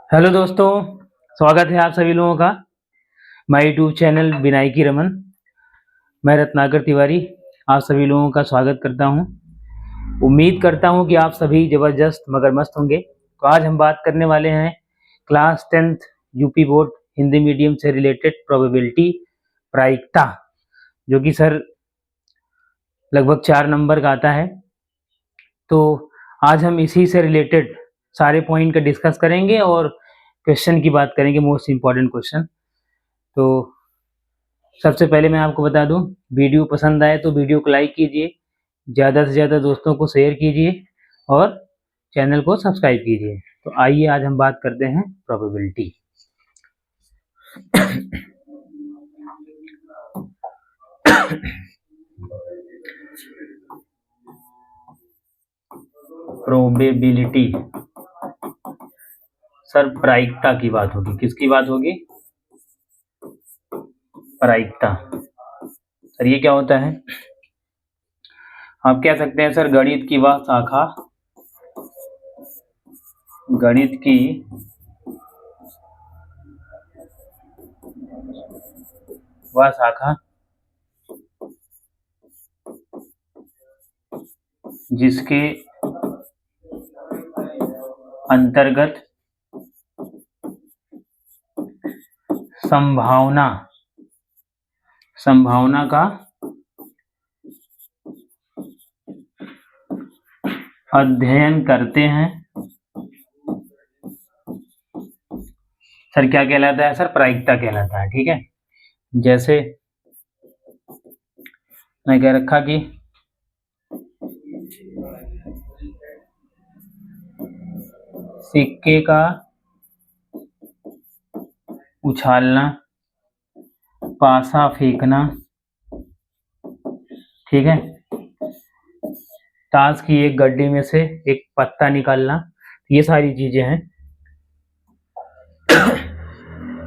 Hello दोस्तों, स्वागत है आप सभी लोगों का माय यूट्यूब चैनल विनायकी की रमन। मैं रत्नाकर तिवारी आप सभी लोगों का स्वागत करता हूं। उम्मीद करता हूं कि आप सभी ज़बरदस्त मगर मस्त होंगे। तो आज हम बात करने वाले हैं class 10th UP board Hindi medium से रिलेटेड प्रोबेबिलिटी प्रायिकता, जो कि सर लगभग 4 नंबर का आता है। तो आज हम इसी से रिलेटेड सारे पॉइंट का डिस्कस करेंगे और क्वेश्चन की बात करेंगे, मोस्ट इम्पॉर्टेंट क्वेश्चन। तो सबसे पहले मैं आपको बता दूं, वीडियो पसंद आए तो वीडियो को लाइक कीजिए, ज़्यादा से ज़्यादा दोस्तों को शेयर कीजिए और चैनल को सब्सक्राइब कीजिए। तो आइए आज हम बात करते हैं प्रोबेबिलिटी। प्रोबेबिलिटी सर प्रायिकता की बात होगी। किसकी बात होगी? प्रायिकता। सर ये क्या होता है? आप कह सकते हैं सर गणित की वह शाखा, गणित की वह शाखा जिसके अंतर्गत संभावना का अध्ययन करते हैं। सर क्या कहलाता है? सर प्रायिकता कहलाता है। ठीक है, जैसे मैं कह रखा कि सिक्के का उछालना, पासा फेंकना, ठीक है, ताश की एक गड्डी में से एक पत्ता निकालना, ये सारी चीजें हैं।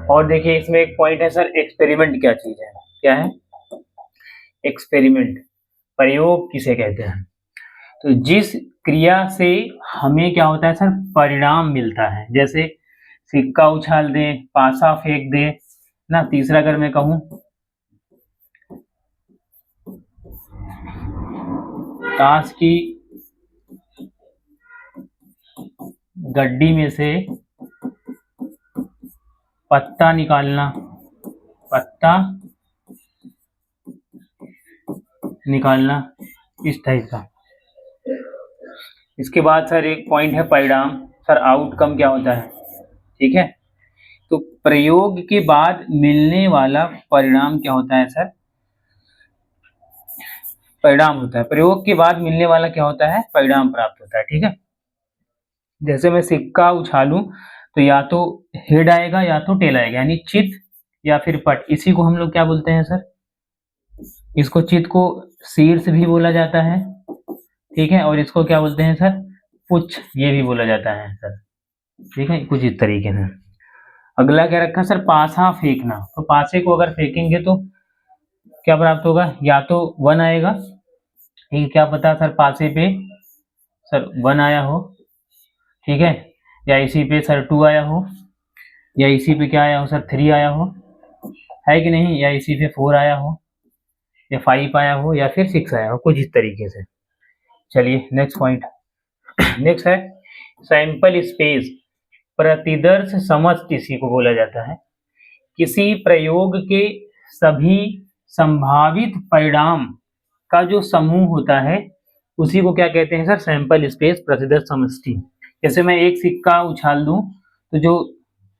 और देखिए इसमें एक पॉइंट है सर, एक्सपेरिमेंट क्या चीज है? क्या है एक्सपेरिमेंट? प्रयोग किसे कहते हैं? तो जिस क्रिया से हमें क्या होता है सर, परिणाम मिलता है। जैसे सिक्का उछाल दे, पासा फेंक दे ना। तीसरा अगर मैं कहूं, ताश की गड्डी में से पत्ता निकालना, इस टाइप का। इसके बाद सर एक पॉइंट है परिणाम। सर आउटकम क्या होता है? ठीक है, तो प्रयोग के बाद मिलने वाला परिणाम क्या होता है सर? परिणाम होता है। प्रयोग के बाद मिलने वाला क्या होता है? परिणाम प्राप्त होता है। ठीक है, जैसे मैं सिक्का उछालूं तो या तो हेड आएगा या तो टेल आएगा, यानी चित या फिर पट। इसी को हम लोग क्या बोलते हैं सर? इसको चित को शीर्ष भी बोला जाता है, ठीक है, और इसको क्या बोलते हैं सर? पुच्छ, ये भी बोला जाता है सर। ठीक है, कुछ इस तरीके से। अगला क्या रखा सर? पासा फेंकना। तो पासे को अगर फेंकेंगे तो क्या प्राप्त होगा? या तो 1 आएगा, ठीक है, क्या पता सर पासे पे सर 1 आया हो, ठीक है, या इसी पे सर 2 आया हो, या इसी पे क्या आया हो सर? 3 आया हो, है कि नहीं, या इसी पे 4 आया हो, या 5 आया हो, या फिर 6 आया हो, कुछ इस तरीके से। चलिए नेक्स्ट पॉइंट। नेक्स्ट है सैंपल स्पेस, प्रतिदर्श समष्टि इसी को बोला जाता है। किसी प्रयोग के सभी संभावित परिणाम का जो समूह होता है उसी को क्या कहते हैं सर? सैंपल स्पेस, प्रतिदर्श समष्टि। जैसे मैं एक सिक्का उछाल दूं तो जो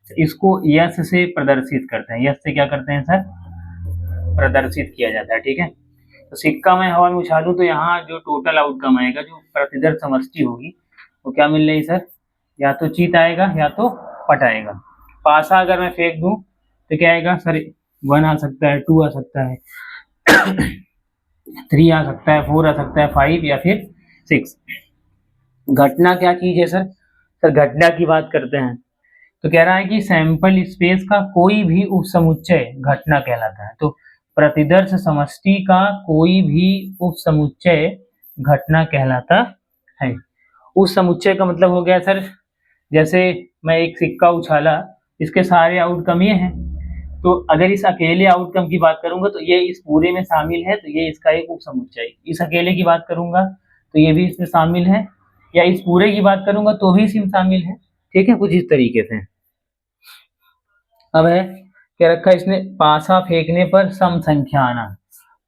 इसको यश से प्रदर्शित करते हैं, यश से क्या करते हैं सर? प्रदर्शित किया जाता है। ठीक है, तो सिक्का मैं हवा में उछालूं तो यहाँ जो टोटल आउटकम आएगा, जो प्रतिदर्श समष्टि होगी, वो क्या मिल रही सर? या तो चित आएगा या तो पट आएगा। पासा अगर मैं फेंक दूं तो क्या आएगा सर? 1 आ सकता है, 2 आ सकता है, 3 आ सकता है, 4 आ सकता है, 5 या फिर 6। घटना क्या चीज है सर? सर घटना की बात करते हैं तो कह रहा है कि सैंपल स्पेस का कोई भी उपसमुच्चय घटना कहलाता है। तो प्रतिदर्श समष्टि का कोई भी उपसमुच्चय घटना कहलाता है। उस समुच्चय का मतलब हो गया सर जैसे मैं एक सिक्का उछाला, इसके सारे आउटकम ये हैं, तो अगर इस अकेले आउटकम की बात करूंगा तो ये इस पूरे में शामिल है, तो ये इसका एक उपसमुच्चय। इस अकेले की बात करूंगा तो ये भी इसमें शामिल है, या इस पूरे की बात करूंगा तो भी इसमें शामिल है। ठीक है, कुछ इस तरीके से। अब है क्या रखा इसने, पासा फेंकने पर सम संख्या आना।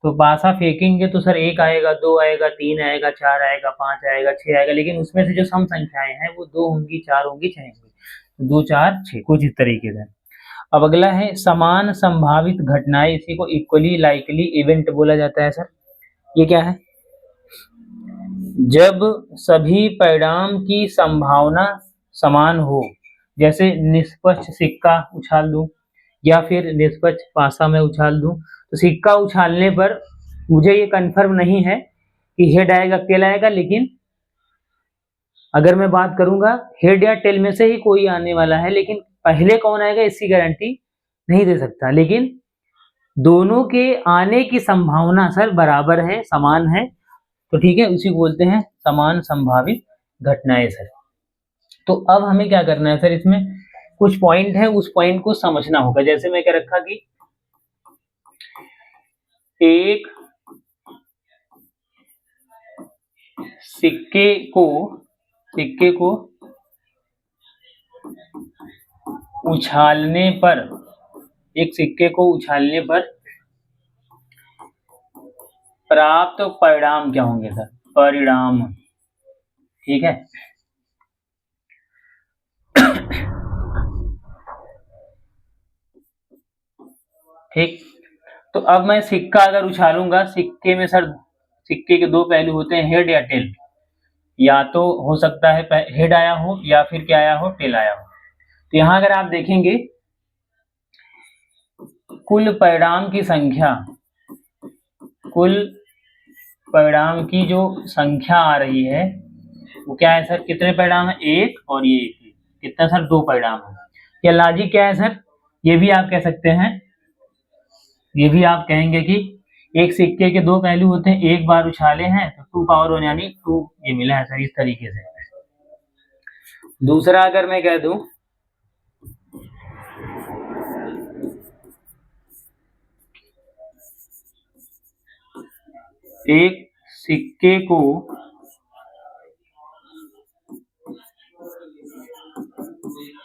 तो पासा फेंकेंगे तो सर 1 आएगा, 2 आएगा, 3 आएगा, 4 आएगा, 5 आएगा, 6 आएगा, लेकिन उसमें से जो सम संख्याएं हैं वो 2 होंगी, 4 होंगी, 6 होंगी। 2 4 6 कुछ इस तरीके से। अब अगला है समान संभावित घटनाएं, इसी को इक्वली लाइकली इवेंट बोला जाता है सर। ये क्या है, जब सभी परिणाम की संभावना समान हो, जैसे निष्पक्ष सिक्का उछाल दूं या फिर निष्पक्ष पासा में उछाल दूं, तो सिक्का उछालने पर मुझे ये कंफर्म नहीं है कि हेड आएगा टेल आएगा, लेकिन अगर मैं बात करूंगा हेड या टेल में से ही कोई आने वाला है, लेकिन पहले कौन आएगा इसकी गारंटी नहीं दे सकता, लेकिन दोनों के आने की संभावना सर बराबर है, समान है, तो ठीक है, उसी को बोलते हैं समान संभावित घटनाएं सर। तो अब हमें क्या करना है सर, इसमें कुछ पॉइंट है, उस पॉइंट को समझना होगा। जैसे मैं क्या रखा कि एक सिक्के को उछालने पर, एक सिक्के को उछालने पर प्राप्त परिणाम क्या होंगे सर, परिणाम। ठीक है, ठीक। तो अब मैं सिक्का अगर उछालूंगा, सिक्के में सर सिक्के के 2 पहलू होते हैं, हेड या टेल। या तो हो सकता है हेड आया हो या फिर क्या आया हो, टेल आया हो। तो यहां अगर आप देखेंगे कुल परिणाम की संख्या, कुल परिणाम की जो संख्या आ रही है वो क्या है सर, कितने परिणाम है, 1 और ये 1, कितना सर, 2 परिणाम है। या लॉजिक क्या है सर, ये भी आप कह सकते हैं, ये भी आप कहेंगे कि एक सिक्के के 2 पहलू होते हैं, एक बार उछाले हैं तो 2 पावर 1 यानी 2 ये मिला है सर, इस तरीके से। दूसरा अगर मैं कह दूं एक सिक्के को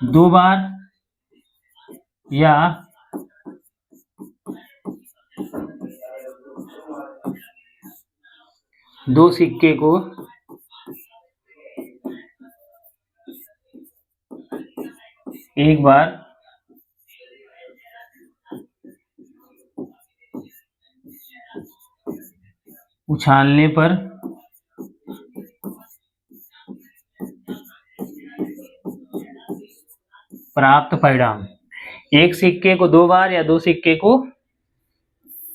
2 बार या 2 सिक्के को एक बार उछालने पर प्राप्त परिणाम। एक सिक्के को 2 बार या 2 सिक्के को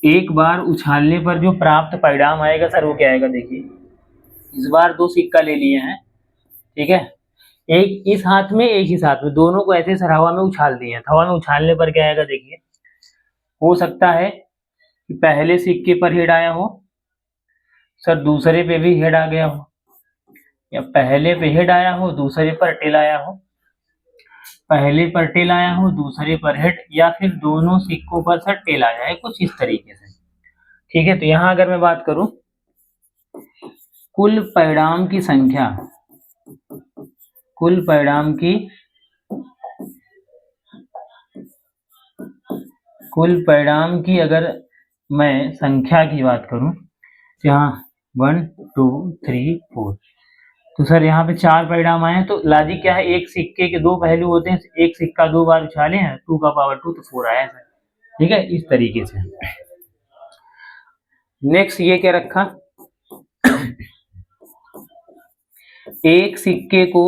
एक बार उछालने पर जो प्राप्त परिणाम आएगा सर वो क्या आएगा, देखिए इस बार 2 सिक्का ले लिए हैं, ठीक है, एक इस हाथ में एक इस हाथ में, दोनों को ऐसे सर हवा में उछाल दिए हैं। हवा में उछालने पर क्या आएगा, देखिए हो सकता है कि पहले सिक्के पर हेड आया हो सर, दूसरे पे भी हेड आ गया हो, या पहले पे हेड आया हो दूसरे पर टेल आया हो, पहले पर टेल आया हो दूसरे पर हेड, या फिर दोनों सिक्कों पर सर टेल आ जाए, कुछ इस तरीके से। ठीक है, तो यहां अगर मैं बात करूं कुल परिणाम की संख्या, कुल परिणाम की, कुल परिणाम की अगर मैं संख्या की बात करूं, यहाँ 1 2 3 4, तो सर यहाँ पे 4 परिणाम आए हैं। तो लॉजिक क्या है, एक सिक्के के 2 पहलू होते हैं, एक सिक्का 2 बार उछाले हैं, 2 का पावर 2 तो 4 आया सर। ठीक है, इस तरीके से। नेक्स्ट ये क्या रखा, एक सिक्के को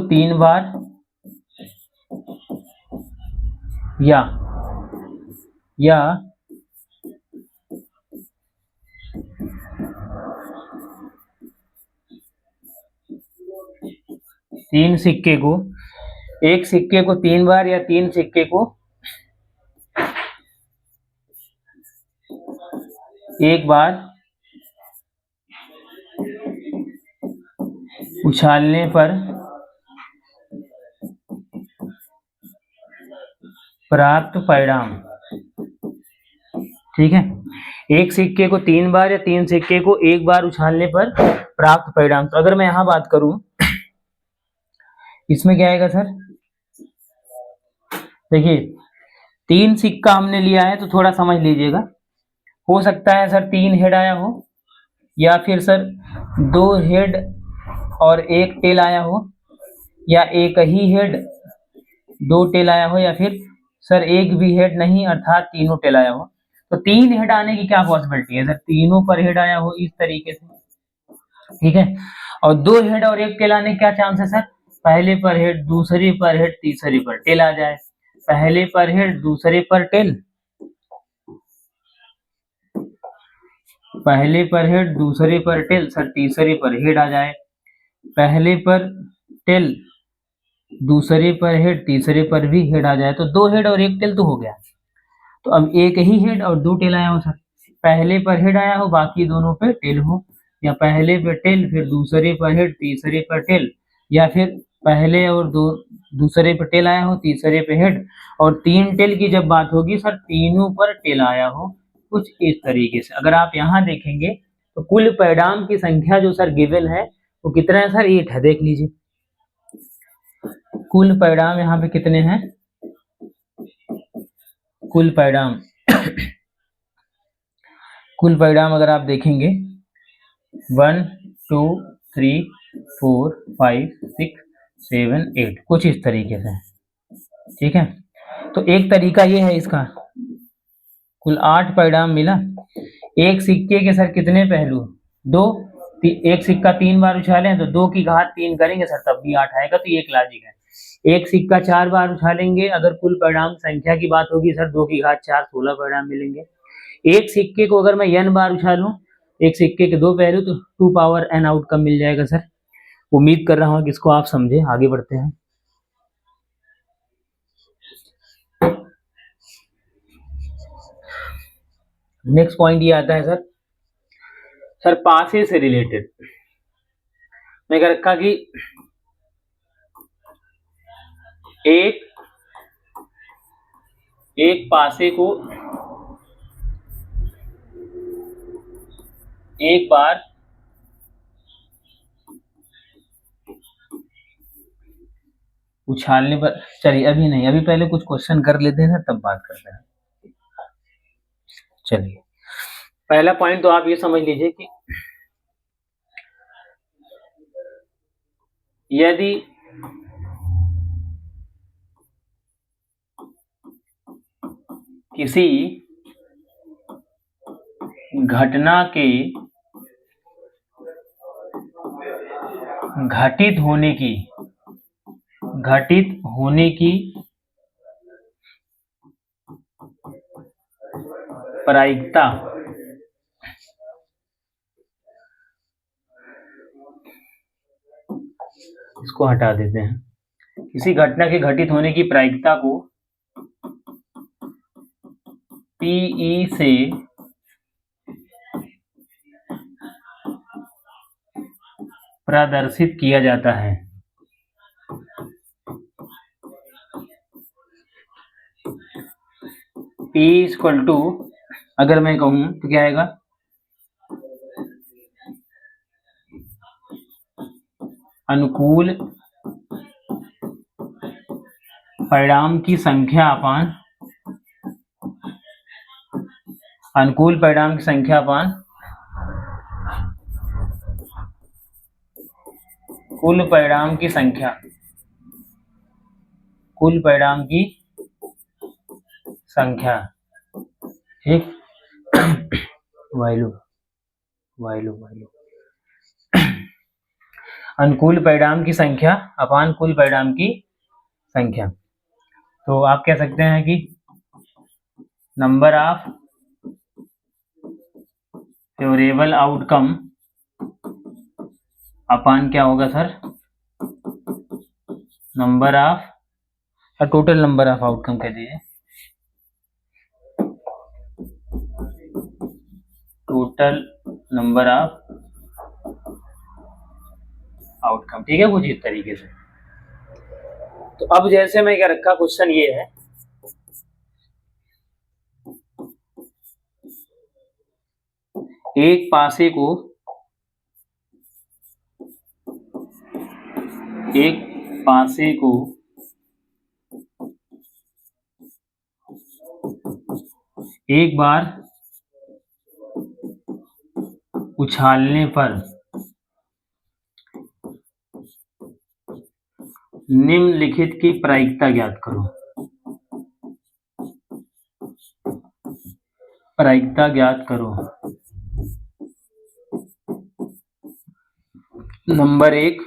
3 बार या 3 सिक्के को, एक सिक्के को 3 बार या 3 सिक्के को एक बार उछालने पर प्राप्त परिणाम। ठीक है, एक सिक्के को 3 बार या 3 सिक्के को 1 बार उछालने पर प्राप्त परिणाम। तो अगर मैं यहां बात करूं, इसमें क्या आएगा सर? देखिए 3 सिक्का हमने लिया है तो थोड़ा समझ लीजिएगा। हो सकता है सर 3 हेड आया हो, या फिर सर 2 हेड और 1 टेल आया हो, या एक ही हेड 2 टेल आया हो, या फिर सर एक भी हेड नहीं अर्थात तीनों टेल आया हो। तो 3 हेड आने की क्या पॉसिबिलिटी है सर? तीनों पर हेड आया हो इस तरीके से, ठीक है। और 2 हेड और 1 टेल आने के क्या चांस है सर? पहले पर हेड, दूसरे पर हेड, तीसरे पर टेल आ जाए। पहले पर हेड, दूसरे पर टेल, पहले पर हेड, दूसरे पर टेल, सर तीसरे पर हेड आ जाए। पहले पर टेल, दूसरे पर हेड, तीसरे पर भी हेड आ जाए, तो 2 हेड और 1 टेल तो हो गया। तो अब एक ही हेड और 2 टेल आया हो सर, पहले पर हेड आया हो, बाकी दोनों पे टेल हो, या पहले पे टेल, फिर दूसरे पर हेड, तीसरे पर टेल, या फिर पहले और दूसरे पे टेल आया हो, तीसरे पे हेड, और 3 टेल की जब बात होगी सर तीनों पर टेल आया हो, कुछ इस तरीके से। अगर आप यहाँ देखेंगे तो कुल परिणाम की संख्या जो सर गिवन है वो कितना है सर? 8 है। देख लीजिए कुल परिणाम यहाँ पे कितने हैं। कुल परिणाम कुल परिणाम अगर आप देखेंगे 1 2 3 4 5 6 7 8, कुछ इस तरीके से, ठीक है। तो एक तरीका ये है इसका, कुल 8 परिणाम मिला। एक सिक्के के सर कितने पहलू? 2। एक सिक्का 3 बार उछालें तो 2 की घात 3 करेंगे सर, तब भी 8 आएगा, तो ये एक लॉजिक है। एक सिक्का 4 बार उछालेंगे, अगर कुल परिणाम संख्या की बात होगी सर 2 की घात 4, 16 परिणाम मिलेंगे। एक सिक्के को अगर मैं n बार उछालूं, एक सिक्के के 2 पहलू, तो 2 पावर n आउटकम मिल जाएगा सर। उम्मीद कर रहा हूं कि इसको आप समझे। आगे बढ़ते हैं। नेक्स्ट पॉइंट ये आता है सर पासे से रिलेटेड। मैं कह रखा कि एक पासे को एक बार उछालने पर, चलिए अभी नहीं, अभी पहले कुछ क्वेश्चन कर लेते हैं तब बात करते हैं। चलिए पहला पॉइंट तो आप ये समझ लीजिए कि यदि किसी घटना के घटित होने की प्रायिकता इसको हटा देते हैं। किसी घटना के घटित होने की प्रायिकता को पीई से प्रदर्शित किया जाता है। P इक्वल टू, अगर मैं कहूं तो क्या आएगा? अनुकूल परिणाम की संख्या अपान अनुकूल परिणाम की संख्या अपान कुल परिणाम की संख्या, कुल परिणाम की संख्या, ठीक। वाइलू अनुकूल परिणाम की संख्या अपान कुल परिणाम की संख्या। तो आप कह सकते हैं कि नंबर ऑफ फेवरेबल आउटकम अपान क्या होगा sir? Number of, total number of outcome कह दीजिए, टोटल नंबर ऑफ आउटकम, ठीक है, कुछ इस तरीके से। तो अब जैसे मैं क्या रखा, क्वेश्चन ये है, एक पासे को एक पासे को एक बार उछालने पर निम्नलिखित की प्रायिकता ज्ञात करो। प्रायिकता ज्ञात करो। नंबर 1,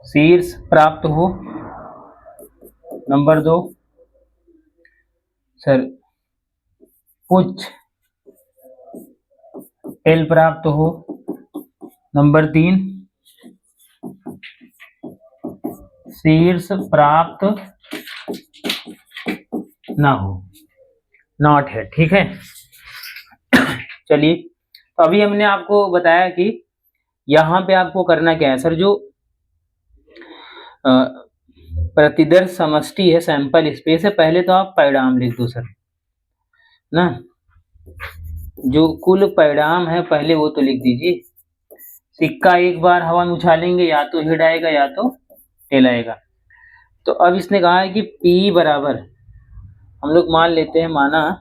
शीर्ष प्राप्त हो। नंबर 2, सर पुच्छ टेल प्राप्त हो। नंबर 3, शीर्ष प्राप्त ना हो, नॉट है, ठीक है। चलिए, तो अभी हमने आपको बताया कि यहाँ पे आपको करना क्या है सर, जो प्रतिदर्श समष्टि है, सैंपल स्पेस है, पहले तो आप परिणाम लिख दो सर ना, जो कुल परिणाम है पहले वो तो लिख दीजिए। सिक्का एक बार हवा में उछालेंगे, या तो हेड आएगा या तो टेल आएगा। तो अब इसने कहा है कि P बराबर, हम लोग मान लेते हैं, माना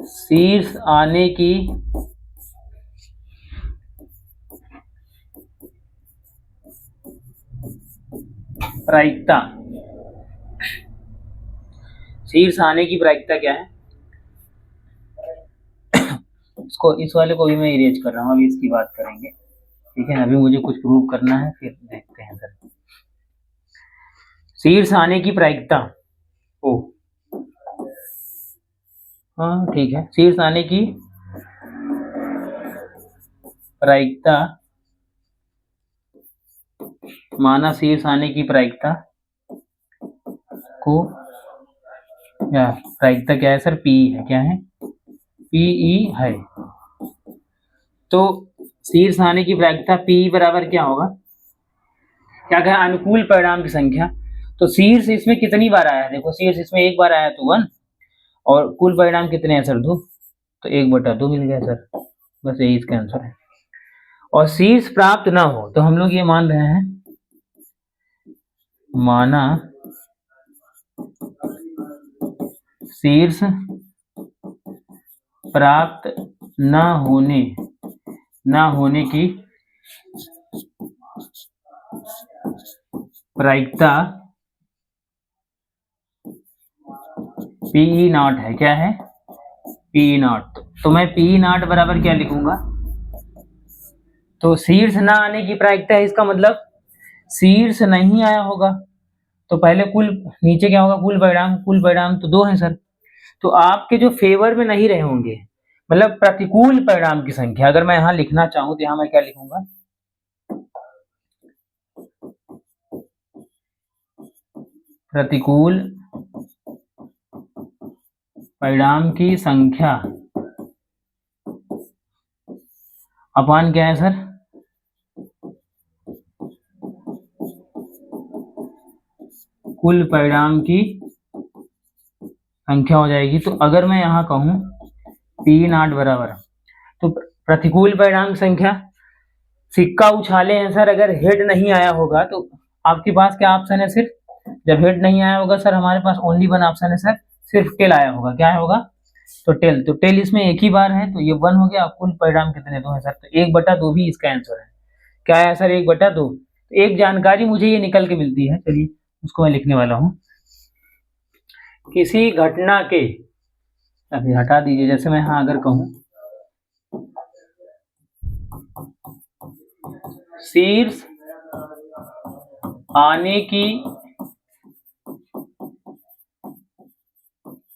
शीर्ष आने की प्रायिकता, शीर्ष आने की प्रायिकता क्या है, इसको, इस वाले को भी मैं इरेज कर रहा हूँ, अभी इसकी बात करेंगे, ठीक है। अभी मुझे कुछ प्रूव करना है, फिर देखते हैं सर। शीर्ष आने की प्रायिकता, ओ हाँ ठीक है, शीर्ष आने की प्रायिकता, माना शीर्ष आने की प्रायिकता को, क्या प्रायिकता क्या है सर, पी है, क्या है, पीई है। तो शीर्ष आने की प्रायिकता पी बराबर क्या होगा, क्या कहा, अनुकूल परिणाम की संख्या। तो शीर्ष इसमें कितनी बार आया है, देखो शीर्ष इसमें एक बार आया तो 1, और कुल परिणाम कितने हैं सर, 2, तो 1/2 मिल गया सर, बस यही इसका आंसर है। और शीर्ष प्राप्त ना हो, तो हम लोग ये मान रहे हैं, माना शीर्ष प्राप्त न होने की प्रायिकता पीई नॉट है, क्या है, पीई नॉट। तो मैं पीई नॉट बराबर क्या लिखूंगा, तो शीर्ष ना आने की प्रायिकता है, इसका मतलब शीर्ष नहीं आया होगा, तो पहले कुल, नीचे क्या होगा, कुल परिणाम तो 2 हैं सर, तो आपके जो फेवर में नहीं रहे होंगे, मतलब प्रतिकूल परिणाम की संख्या, अगर मैं यहां लिखना चाहूं तो यहां मैं क्या लिखूंगा, प्रतिकूल परिणाम की संख्या अपान क्या है सर, कुल परिणाम की संख्या हो जाएगी। तो अगर मैं यहाँ कहूँ पी नॉट बराबर, तो प्रतिकूल परिणाम की संख्या, सिक्का उछाले हैं सर, अगर हेड नहीं आया होगा तो आपके पास क्या ऑप्शन है, सिर्फ जब हेड नहीं आया होगा सर, हमारे पास ओनली 1 ऑप्शन है सर, सिर्फ टेल आया होगा, क्या होगा, तो टेल, तो टेल इसमें एक ही बार है, तो ये 1 हो गया। कुल परिणाम कितने, 2 है सर, तो 1/2 भी इसका आंसर है, क्या है सर, 1/2। तो एक जानकारी मुझे ये निकल के मिलती है, चलिए उसको मैं लिखने वाला हूँ, किसी घटना के, अभी हटा दीजिए, जैसे मैं यहाँ अगर कहूँ शीर्ष आने की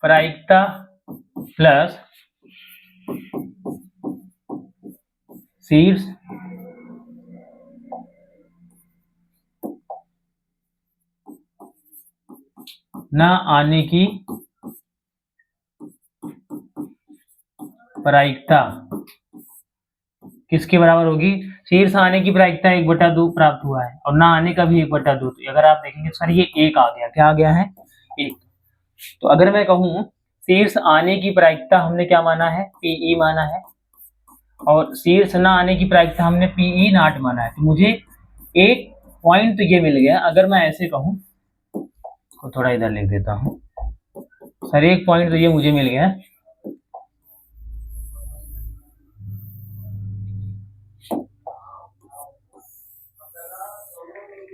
प्रायिकता प्लस शीर्ष न आने की प्रायिकता किसके बराबर होगी? शीर्ष आने की प्रायिकता 1/2 प्राप्त हुआ है और ना आने का भी 1/2। तो अगर आप देखेंगे सर ये 1 आ गया, क्या आ गया है? 1। तो अगर मैं कहूँ शीर्ष आने की प्रायिकता हमने क्या माना है? Pe माना है, और शीर्ष ना आने की प्रायिकता हमने Pe नॉट माना है। तो मुझे एक पॉइंट तो ये मिल गया। अगर मैं ऐसे कहूँ तो थोड़ा इधर लिख देता हूँ सर, एक पॉइंट तो ये मुझे मिल गया।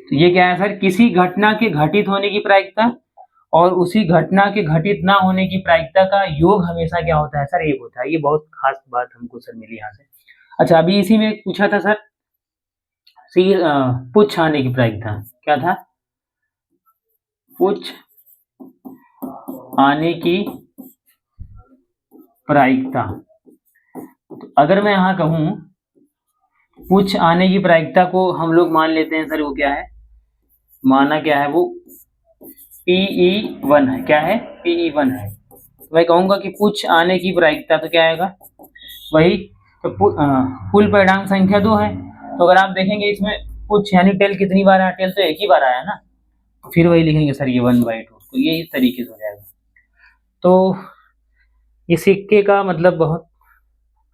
तो ये क्या है सर? किसी घटना के घटित होने की प्रायिकता और उसी घटना के घटित ना होने की प्रायिकता का योग हमेशा क्या होता है सर? 1 होता है। ये बहुत खास बात हमको सर मिली यहाँ से। अच्छा, अभी इसी में पूछा था सर, पुच्छ आने की प्रायिकता क्या था? पुच्छ आने की प्रायिकता। तो अगर मैं यहाँ कहूँ पुच्छ आने की प्रायिकता को हम लोग मान लेते हैं सर, वो क्या है? माना क्या है? वो Pe1 है। क्या है? Pe1 है। तो मैं कहूँगा कि पुच्छ आने की प्रायिकता तो क्या आएगा? वही तो कुल परिणाम संख्या 2 है। तो अगर आप देखेंगे इसमें पुच्छ यानी टेल कितनी बार आया? टेल तो एक ही बार आया ना। फिर वही लिखेंगे सर ये 1/2। तो ये इस तरीके से हो जाएगा। तो ये सिक्के का मतलब बहुत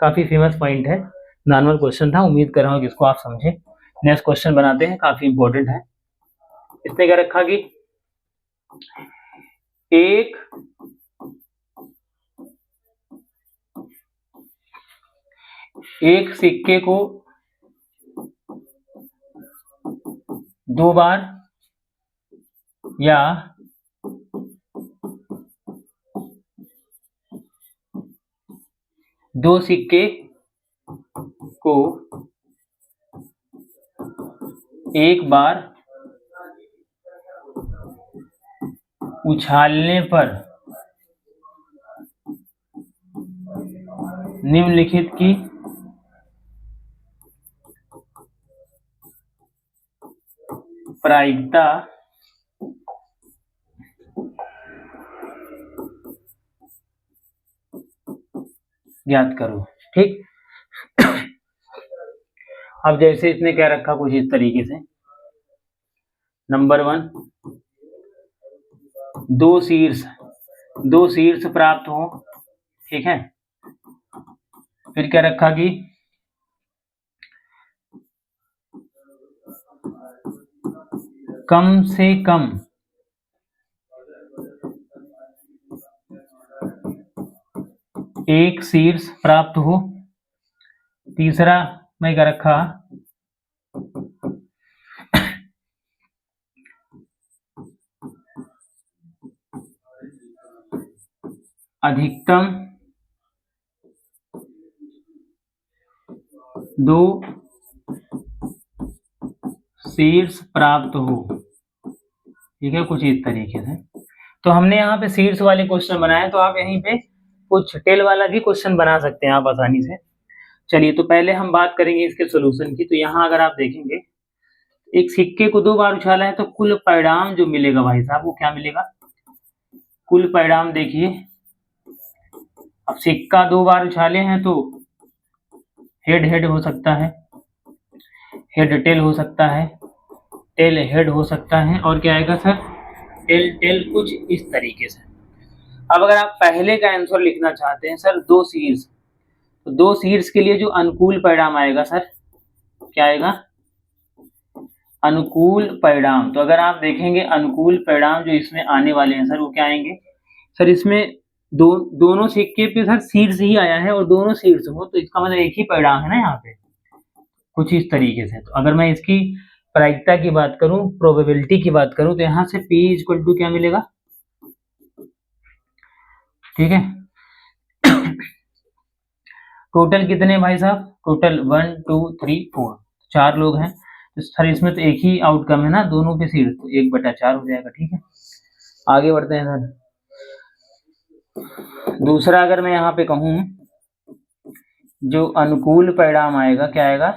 काफी फेमस पॉइंट है। नॉर्मल क्वेश्चन था, उम्मीद कर रहा हूँ कि इसको आप समझे। नेक्स्ट क्वेश्चन बनाते हैं, काफी इंपॉर्टेंट है। इसने क्या रखा कि एक सिक्के को 2 बार या 2 सिक्के को 1 बार उछालने पर निम्नलिखित की प्रायिकता ज्ञात करो। ठीक। अब जैसे इसने क्या रखा कुछ इस तरीके से, नंबर 1 दो शीर्ष प्राप्त हो। ठीक है। फिर क्या रखा कि कम से कम एक शीर्ष प्राप्त हो। तीसरा मैं क्या रखा? अधिकतम 2 शीर्ष प्राप्त हो। ठीक है, कुछ इस तरीके से। तो हमने यहाँ पे शीर्ष वाले क्वेश्चन बनाए, तो आप यहीं पे कुछ टेल वाला भी क्वेश्चन बना सकते हैं आप आसानी से। चलिए, तो पहले हम बात करेंगे इसके सॉल्यूशन की। तो यहाँ अगर आप देखेंगे एक सिक्के को 2 बार उछाला है, तो कुल परिणाम जो मिलेगा भाई साहब वो क्या मिलेगा? कुल परिणाम देखिए, अब सिक्का 2 बार उछाले हैं तो हेड हेड हो सकता है, हेड टेल हो सकता है, टेल हेड हो सकता है, और क्या आएगा सर? टेल टेल, कुछ इस तरीके से। अब अगर आप पहले का आंसर लिखना चाहते हैं सर 2 शीर्ष, तो 2 शीर्ष के लिए जो अनुकूल परिणाम आएगा सर, क्या आएगा? अनुकूल परिणाम। तो अगर आप देखेंगे अनुकूल परिणाम जो इसमें आने वाले हैं सर, वो क्या आएंगे सर? इसमें दोनों सिक्के पे सर शीर्ष ही आया है और दोनों शीर्ष हो, तो इसका मतलब एक ही परिणाम है ना यहाँ पे, कुछ इस तरीके से। तो अगर मैं इसकी प्रायिकता की बात करूं, प्रोबेबिलिटी की बात करूं, तो यहाँ से P इक्वल टू क्या मिलेगा? ठीक है। टोटल कितने भाई साहब? टोटल 1 2 3 4, 4 लोग हैं। तो सर इसमें तो एक ही आउटकम है ना, दोनों पे शीर्ष, तो 1/4 हो जाएगा। ठीक है, आगे बढ़ते हैं सर। दूसरा अगर मैं यहाँ पे कहूँ जो अनुकूल परिणाम आएगा, क्या आएगा?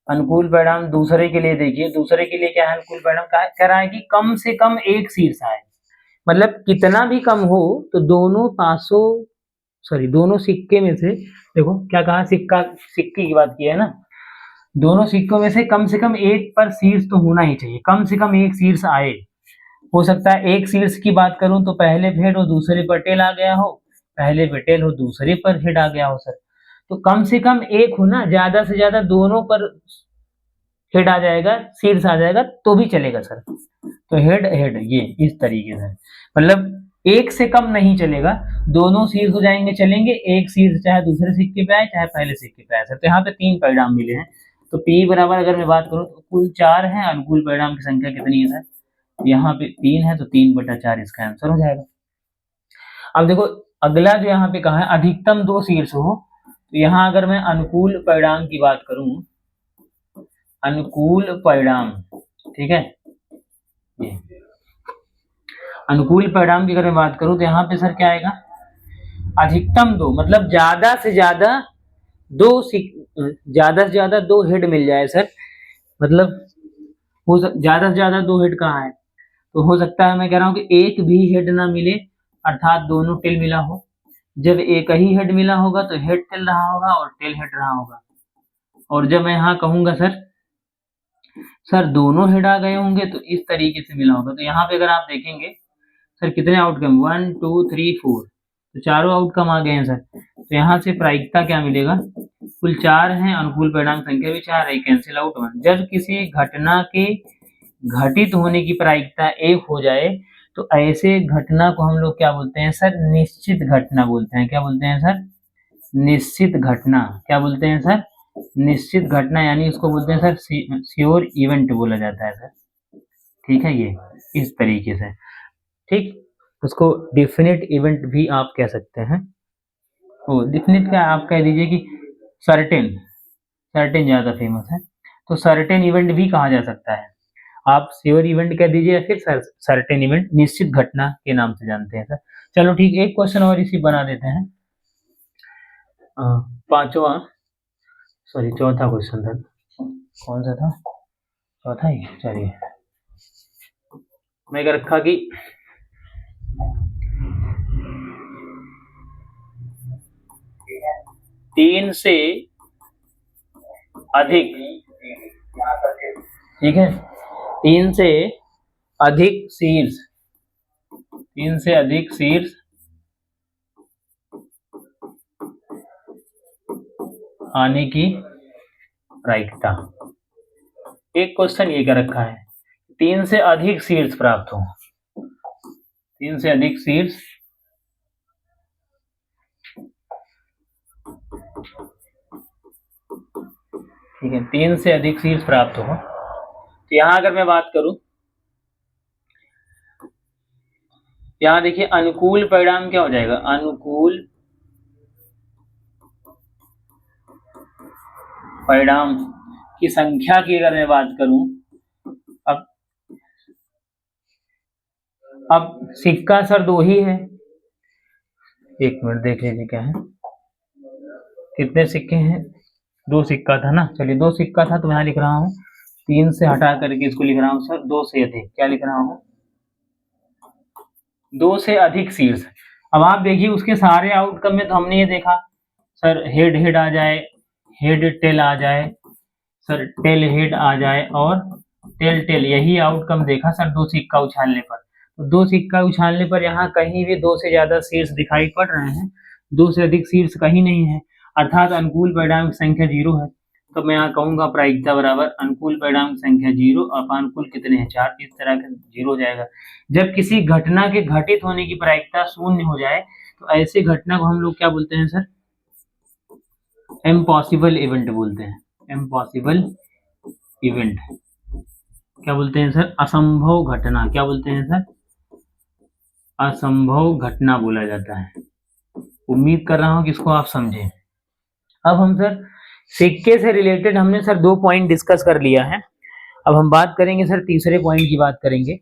अनुकूल परिणाम दूसरे के लिए देखिए, दूसरे के लिए क्या है अनुकूल परिणाम? कह रहा है कि कम से कम एक शीर्ष आए। मतलब कितना भी कम हो तो दोनों सिक्के में से, देखो क्या कहा, सिक्के की बात की है ना, दोनों सिक्कों में से कम एक पर शीर्ष तो होना ही चाहिए, कम से कम एक शीर्ष आए। हो सकता है एक शीर्ष की बात करूं तो पहले हेड हो दूसरे पर टेल आ गया हो, पहले पे टेल हो दूसरे पर हेड आ गया हो सर। तो कम से कम एक हो ना, ज्यादा से ज्यादा दोनों पर हेड आ जाएगा, शीर्ष आ जाएगा तो भी चलेगा सर। तो हेड हेड ये इस तरीके से, मतलब एक से कम नहीं चलेगा, दोनों शीर्ष हो जाएंगे चलेंगे, एक शीर्ष चाहे दूसरे सिक्के पे आए चाहे पहले सिक्के पे आए सर। तो यहाँ पे 3 परिणाम मिले हैं। तो P बराबर अगर मैं बात करूं तो कुल 4 है, अनुकूल परिणाम की संख्या कितनी है सर, यहाँ पे 3 है, तो 3/4 इसका आंसर हो जाएगा। अब देखो अगला जो यहाँ पे कहा है अधिकतम 2 शीर्ष हो, तो यहाँ अगर मैं अनुकूल परिणाम की बात करूं, अनुकूल परिणाम, ठीक है, ये अनुकूल परिणाम की अगर मैं बात करूं तो यहाँ पे सर क्या आएगा, अधिकतम 2 मतलब ज्यादा से ज्यादा दो हेड मिल जाए सर, मतलब ज्यादा से ज्यादा 2 हेड कहाँ है, तो हो सकता है मैं कह रहा हूँ कि एक भी हेड ना मिले, अर्थात दोनों टेल मिला हो। जब एक ही हेड मिला होगा तो हेड टेल रहा होगा और टेल हेड रहा होगा। और जब मैं यहाँ कहूंगा सर दोनों हेड आ गए होंगे तो इस तरीके से मिला होगा। तो यहाँ पे अगर आप देखेंगे सर कितने आउटकम 1 2 3 4, तो चारों आउटकम आ गए हैं सर। तो यहाँ से प्रायिकता क्या मिलेगा, कुल 4 है, अनुकूल परिणाम संख्या भी 4 है, कैंसिल आउट 1। जब किसी घटना के घटित होने की प्रायिकता 1 हो जाए तो ऐसे घटना को हम लोग क्या बोलते हैं सर, निश्चित घटना बोलते हैं। क्या बोलते हैं सर, निश्चित घटना। क्या बोलते हैं सर, निश्चित घटना, यानी इसको बोलते हैं सर श्योर इवेंट बोला जाता है सर। ठीक है, ये इस तरीके से, ठीक, उसको डेफिनेट इवेंट भी आप कह सकते हैं। तो डेफिनेट क्या आप कह दीजिए कि सर्टेन, सर्टेन ज्यादा फेमस है, तो सर्टेन इवेंट भी कहा जा सकता है। आप श्योर इवेंट कह दीजिए या फिर सर्टेन इवेंट, निश्चित घटना के नाम से जानते हैं सर। चलो ठीक, एक क्वेश्चन और इसी बना देते हैं, चौथा क्वेश्चन था, कौन सा था, चौथा ही, चलिए मैं रखा कि तीन से अधिक, ठीक है, 3 से अधिक शीर्ष, 3 से अधिक शीर्ष आने की प्रायिकता। एक क्वेश्चन ये क्या रखा है, 3 से अधिक शीर्ष प्राप्त हो, 3 से अधिक शीर्ष ठीक है, 3 से अधिक शीर्ष प्राप्त हो। तो यहां अगर मैं बात करूं, यहां देखिए अनुकूल परिणाम क्या हो जाएगा, अनुकूल परिणाम की संख्या की अगर मैं बात करूं, अब सिक्का सर 2 ही है, एक मिनट देख लीजिए क्या है, कितने सिक्के हैं, 2 सिक्का था ना, चलिए 2 सिक्का था, तो यहाँ लिख रहा हूँ 3 से हटा करके इसको लिख रहा हूँ सर 2 से अधिक, क्या लिख रहा हूँ, 2 से अधिक शीर्ष। अब आप देखिए उसके सारे आउटकम में तो हमने ये देखा सर हेड हेड आ जाए, हेड टेल आ जाए सर, टेल हेड आ जाए और टेल टेल, यही आउटकम देखा सर 2 सिक्का उछालने पर। तो 2 सिक्का उछालने पर यहाँ कहीं भी 2 से ज्यादा शीर्ष दिखाई पड़ रहे हैं, 2 से अधिक शीर्ष कहीं नहीं है, अर्थात अनुकूल परिणाम की संख्या 0 है। तो मैं यहाँ कहूंगा प्रायिकता बराबर अनुकूल परिणाम की संख्या 0 अपानुकूल कितने हैं 4, इस तरह का 0 हो जाएगा। जब किसी घटना के घटित होने की प्रायिकता 0 हो जाए तो ऐसे घटना को हम लोग क्या बोलते हैं सर, इम्पॉसिबल इवेंट बोलते हैं, इम्पॉसिबल इवेंट। क्या बोलते हैं सर, असंभव घटना। क्या बोलते हैं सर, असंभव घटना बोला जाता है। उम्मीद कर रहा हूं कि इसको आप समझे। अब हम सर सिक्के से रिलेटेड हमने सर 2 पॉइंट डिस्कस कर लिया है, अब हम बात करेंगे सर तीसरे पॉइंट की बात करेंगे।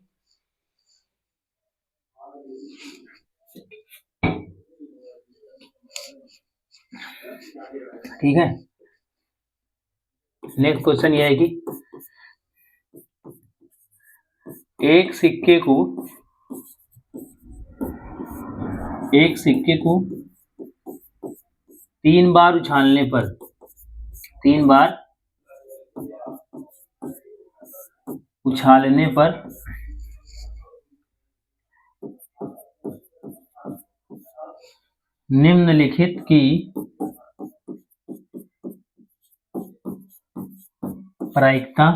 ठीक है, नेक्स्ट क्वेश्चन यह है कि एक सिक्के को एक सिक्के को 3 बार उछालने पर 3 बार उछालने पर निम्नलिखित की प्रायिकता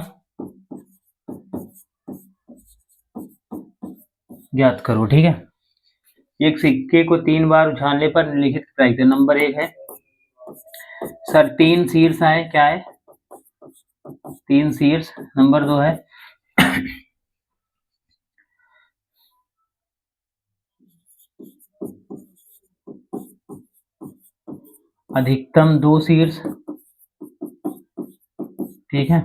ज्ञात करो। ठीक है, एक सिक्के को 3 बार उछालने पर निम्नलिखित प्रायिकता। नंबर 1 है सर 3 शीर्ष आए, क्या है 3 शीर्ष। नंबर 2 है अधिकतम 2 शीर्ष, ठीक है,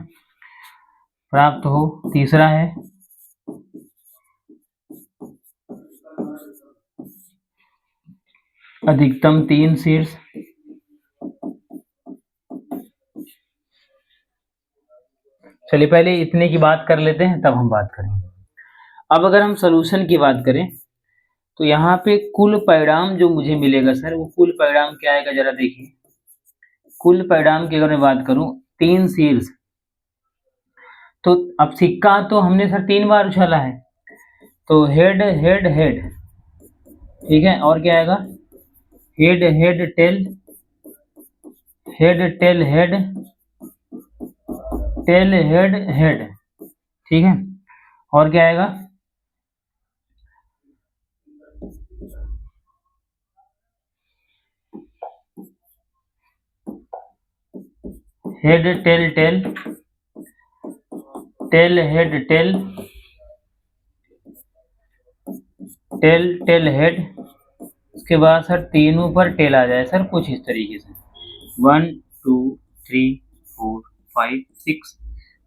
प्राप्त हो। तीसरा है अधिकतम 3 शीर्ष। चलिए पहले इतने की बात कर लेते हैं, तब हम बात करेंगे। अब अगर हम सॉल्यूशन की बात करें तो यहाँ पे कुल परिणाम जो मुझे मिलेगा सर, वो कुल परिणाम क्या आएगा जरा देखिए। कुल परिणाम की अगर मैं बात करूं 3 शीर्ष, तो अब सिक्का तो हमने सर 3 बार उछाला है, तो हेड हेड हेड, ठीक है, और क्या आएगा head head tail, head tail head, tail head head, ठीक है, और क्या आएगा head tail tail, tail head tail, tail tail head. उसके बाद सर तीनों पर टेल आ जाए सर कुछ इस तरीके से 1 2 3 4 5 6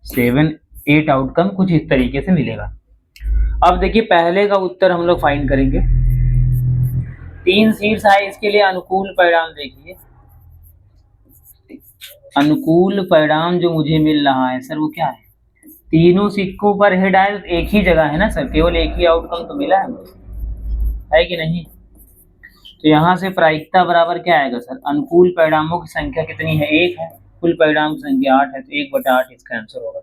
7 8 आउटकम कुछ इस तरीके से मिलेगा। अब देखिए पहले का उत्तर हम लोग फाइंड करेंगे। 3 शीर्ष आए, इसके लिए अनुकूल परिणाम देखिए। अनुकूल परिणाम जो मुझे मिल रहा है सर वो क्या है, तीनों सिक्कों पर हेड आए तो एक ही जगह है ना सर, केवल एक ही आउटकम तो मिला है कि नहीं। तो यहाँ से प्रायिकता बराबर क्या आएगा सर, अनुकूल परिणामों की संख्या कितनी है 1 है, कुल परिणाम की संख्या 8 है, तो 1/8 इसका आंसर होगा।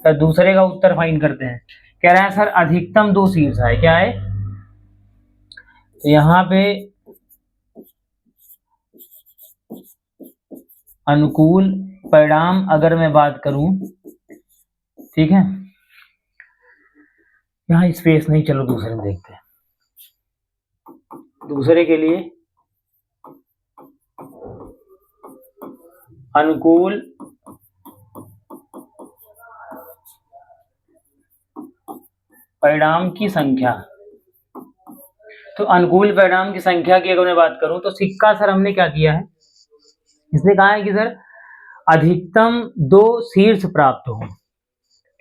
सर दूसरे का उत्तर फाइंड करते हैं। कह रहा है सर अधिकतम 2 शीर्ष है, क्या है, तो यहाँ पे अनुकूल परिणाम अगर मैं बात करूं, ठीक है, यहाँ स्पेस नहीं, चलो दूसरे में देखते हैं। दूसरे के लिए अनुकूल परिणाम की संख्या, तो अनुकूल परिणाम की संख्या की अगर मैं बात करूं तो सिक्का सर हमने क्या किया है, इसने कहा है कि सर अधिकतम 2 शीर्ष प्राप्त हो,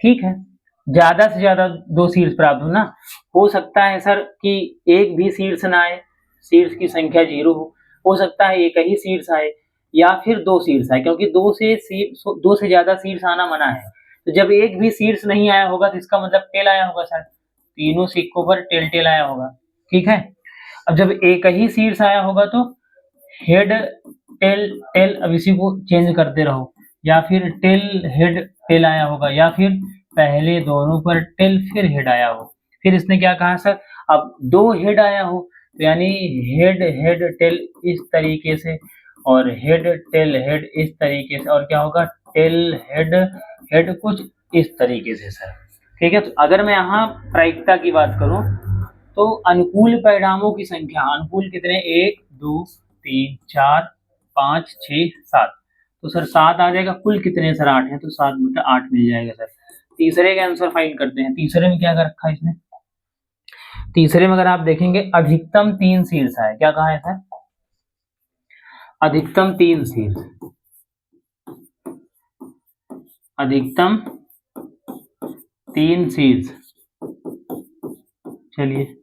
ठीक है, ज्यादा से ज्यादा 2 शीर्ष प्राप्त हो ना। हो सकता है सर कि एक भी शीर्ष ना आए, शीर्ष की संख्या 0 हो सकता है एक ही शीर्ष आए, या फिर 2 शीर्ष आए, क्योंकि 2 से ज्यादा शीर्ष आना मना है। तो जब एक भी शीर्ष नहीं आया होगा तो इसका मतलब टेल आया होगा सर, तीनों सिक्कों पर टेल टेल आया होगा, ठीक है। अब जब एक ही शीर्ष आया होगा तो हेड टेल टेल, अब इसी को चेंज करते रहो, या फिर टेल हेड टेल आया होगा, या फिर पहले दोनों पर टेल फिर हेड आया हो। फिर इसने क्या कहा सर, अब 2 हेड आया हो तो यानी हेड हेड टेल इस तरीके से, और हेड टेल हेड इस तरीके से, और क्या होगा टेल हेड हेड कुछ इस तरीके से सर, ठीक है। तो अगर मैं यहाँ प्रायिकता की बात करूं तो अनुकूल परिणामों की संख्या, अनुकूल कितने 1 2 3 4 5 6 7, तो सर 7 आ जाएगा। कुल कितने सर 8 है, तो 7/8 मिल जाएगा सर। तीसरे का आंसर फाइंड करते हैं। तीसरे में क्या कर रखा है इसने, तीसरे में अगर आप देखेंगे अधिकतम 3 शीर्ष है, क्या कहा है सर, अधिकतम 3 शीर्ष, अधिकतम 3 शीर्ष। चलिए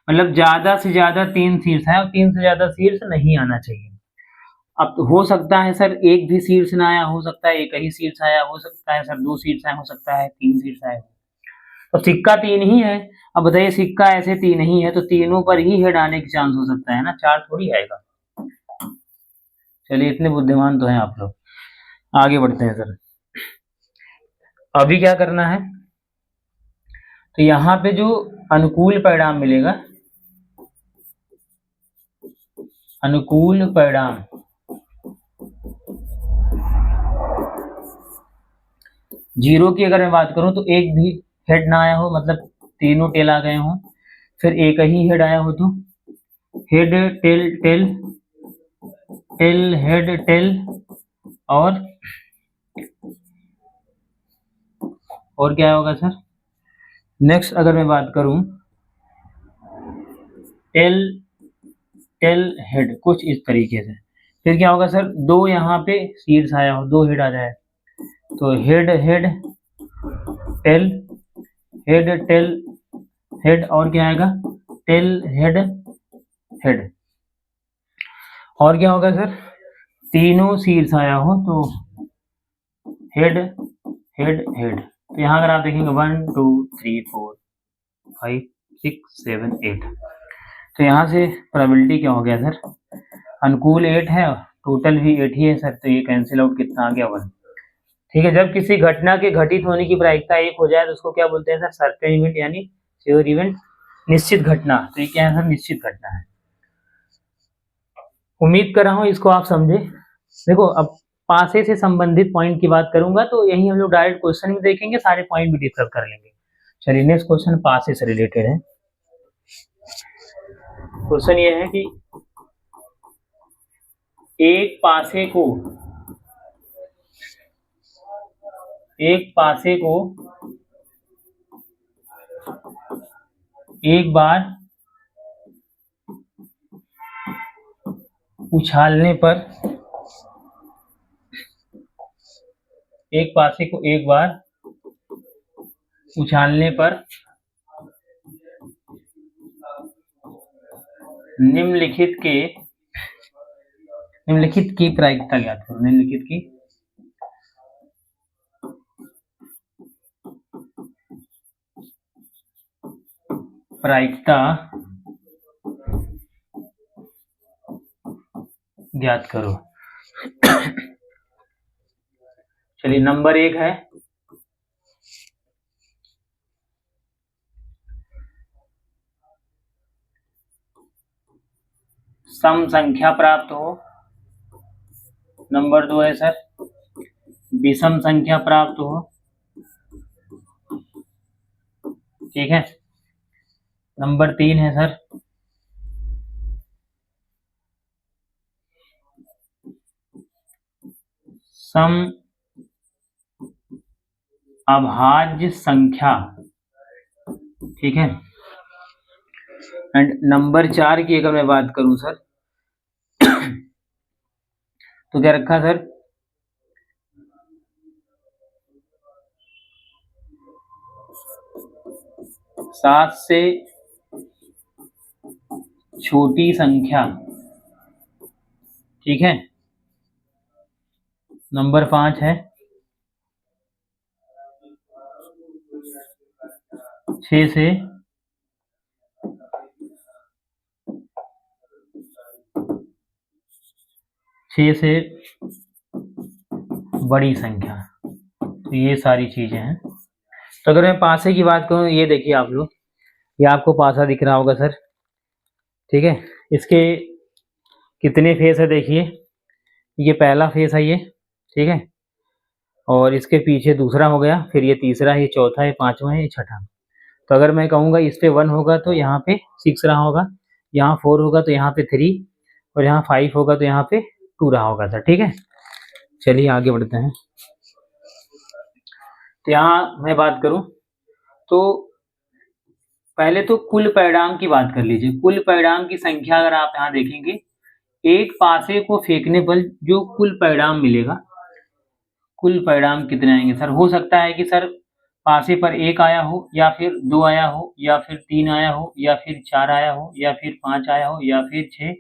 मतलब ज्यादा से ज्यादा 3 शीर्ष है, और 3 से ज्यादा शीर्ष नहीं आना चाहिए। अब तो हो सकता है सर एक भी शीर्ष ना आया, हो सकता है एक ही शीर्ष आया, हो सकता है सर 2 शीर्ष आया, हो सकता है 3 शीर्ष आया। तो सिक्का 3 ही है। अब बताइए सिक्का ऐसे 3 ही है तो तीनों पर ही हेड आने की चांस हो सकता है ना, 4 थोड़ी आएगा। चलिए इतने बुद्धिमान तो हैं आप लोग। आगे बढ़ते हैं सर। अभी क्या करना है, तो यहाँ पे जो अनुकूल परिणाम मिलेगा, अनुकूल परिणाम, जीरो की अगर मैं बात करूं तो एक भी हेड ना आया हो, मतलब तीनों टेल आ गए हों, फिर एक ही हेड आया हो तो head tail tail tail head tail, और क्या होगा सर। नेक्स्ट अगर मैं बात करूं टेल टेल हेड, कुछ इस तरीके से। फिर क्या होगा सर, दो यहाँ पे शीर्ष आया हो, दो हेड आ जाए तो head head tail head tail head, और क्या आएगा टेल हेड हेड। और क्या होगा सर, तीनों शीर्ष आया हो तो हेड हेड हेड। तो यहाँ अगर आप देखेंगे 1 2 3 4 5 6 7 8, तो यहाँ से प्रोबेबिलिटी क्या हो गया सर, अनुकूल 8 है, टोटल भी 8 ही है सर, तो ये कैंसिल आउट कितना आ गया 1। ठीक है, जब किसी घटना के घटित होने की प्रायिकता 1 हो जाए तो उसको क्या बोलते हैं सर, सर्टेन इवेंट यानी श्योर इवेंट, निश्चित घटना। तो ये क्या है सर, निश्चित घटना है। उम्मीद कर रहा हूँ इसको आप समझे। देखो अब पासे से संबंधित पॉइंट की बात करूंगा तो यही हम लोग डायरेक्ट क्वेश्चन भी देखेंगे, सारे पॉइंट भी डिस्कस कर लेंगे। चलिए नेक्स्ट क्वेश्चन पासे से रिलेटेड है। क्वेश्चन ये है कि एक पासे को एक बार उछालने पर, एक पासे को एक बार उछालने पर निम्नलिखित की प्रायिकता ज्ञात करो। निम्नलिखित की प्रायिकता ज्ञात करो। चलिए नंबर 1 है सम संख्या प्राप्त हो। नंबर 2 है सर विषम संख्या प्राप्त हो। ठीक है। नंबर 3 है सर सम अभाज्य संख्या। ठीक है। एंड नंबर 4 की अगर मैं बात करूं सर तो क्या रखा सर, सात से छोटी संख्या। ठीक है। नंबर 5 है 6 से बड़ी संख्या। तो ये सारी चीजें हैं। तो अगर मैं पासे की बात करूं, ये देखिए आप लोग, ये आपको पासा दिख रहा होगा सर। ठीक है। इसके कितने फेस है देखिए, ये पहला फेस है ये। ठीक है। और इसके पीछे दूसरा हो गया, फिर ये तीसरा है, ये चौथा है, पांचवा है, ये छठा। तो अगर मैं कहूँगा इस पे 1 होगा तो यहाँ पे 6 रहा होगा, यहाँ 4 होगा तो यहाँ पे 3, और यहाँ 5 होगा तो यहाँ पे 2 रहा होगा सर। ठीक है। चलिए आगे बढ़ते हैं। तो यहाँ मैं बात करूँ तो पहले तो कुल परिणाम की बात कर लीजिए। कुल परिणाम की संख्या अगर आप यहाँ देखेंगे, एक पासे को फेंकने पर जो कुल परिणाम मिलेगा, कुल परिणाम कितने आएंगे सर। हो सकता है कि सर पासे पर 1 आया हो, या फिर 2 आया हो, या फिर 3 आया हो, या फिर 4 आया हो, या फिर 5 आया हो, या फिर 6।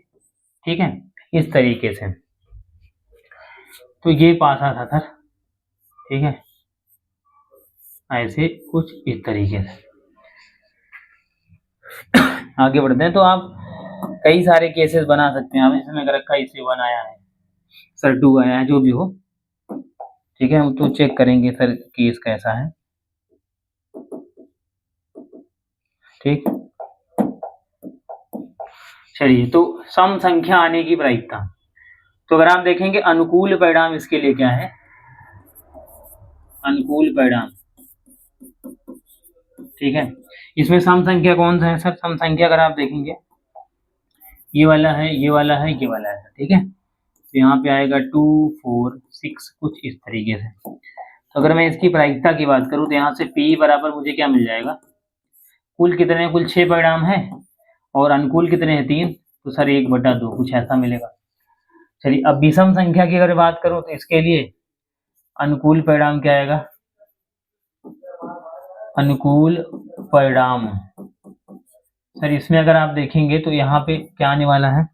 ठीक है, इस तरीके से। तो ये पासा था सर। ठीक है। ऐसे कुछ इस तरीके से आगे बढ़ते हैं। तो आप कई सारे केसेस बना सकते हैं। आप इसमें अगर रखा इसे 1 आया है सर, 2 आया है, जो भी हो, ठीक है, हम तो चेक करेंगे सर केस कैसा है। ठीक, चलिए, तो सम संख्या आने की प्रायिकता। तो अगर आप देखेंगे अनुकूल परिणाम इसके लिए क्या है, अनुकूल परिणाम, ठीक है। इसमें सम संख्या कौन सा है सर? सम संख्या अगर आप देखेंगे ये वाला है, ये वाला है, ये वाला है, ठीक है। तो यहाँ पे आएगा 2 4 6 कुछ इस तरीके से। तो अगर मैं इसकी प्रायिकता की बात करूँ तो यहाँ से P बराबर मुझे क्या मिल जाएगा, कुल कितने, कुल 6 परिणाम है और अनुकूल कितने हैं 3, तो सर 1/2 कुछ ऐसा मिलेगा। चलिए, अब विषम संख्या की अगर बात करूँ तो इसके लिए अनुकूल परिणाम क्या आएगा, अनुकूल परिणाम सर इसमें अगर आप देखेंगे तो यहाँ पे क्या आने वाला है,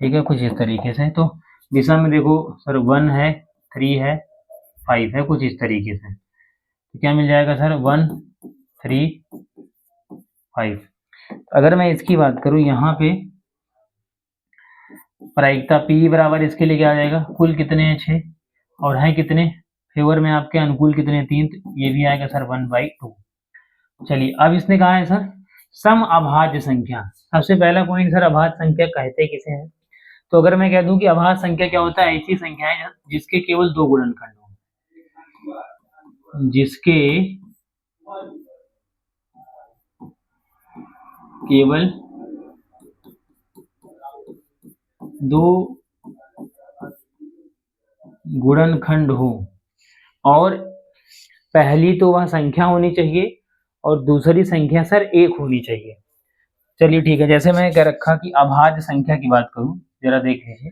ठीक है, कुछ इस तरीके से। तो विषम में देखो सर 1 है, 3 है, 5 है, कुछ इस तरीके से। तो क्या मिल जाएगा सर 1 3 5। अगर मैं इसकी बात करूं यहाँ पे प्रायिकता P बराबर इसके लिए क्या आ जाएगा, कुल कितने हैं 6 और है कितने फेवर में आपके, अनुकूल कितने 3, तो ये भी आएगा सर 1/2। चलिए, अब इसने कहा है सर सम अभाज्य संख्या। सबसे पहला पॉइंट सर, अभाज्य संख्या कहते किसे हैं? तो अगर मैं कह दूं कि अभाज्य संख्या क्या होता है, ऐसी संख्या है जिसके केवल 2 गुणनखंड हो, जिसके केवल 2 गुणनखंड हो और पहली तो वह संख्या होनी चाहिए और दूसरी संख्या सर 1 होनी चाहिए। चलिए ठीक है, जैसे मैं कह रखा कि अभाज्य संख्या की बात करूं, जरा देख लीजिए,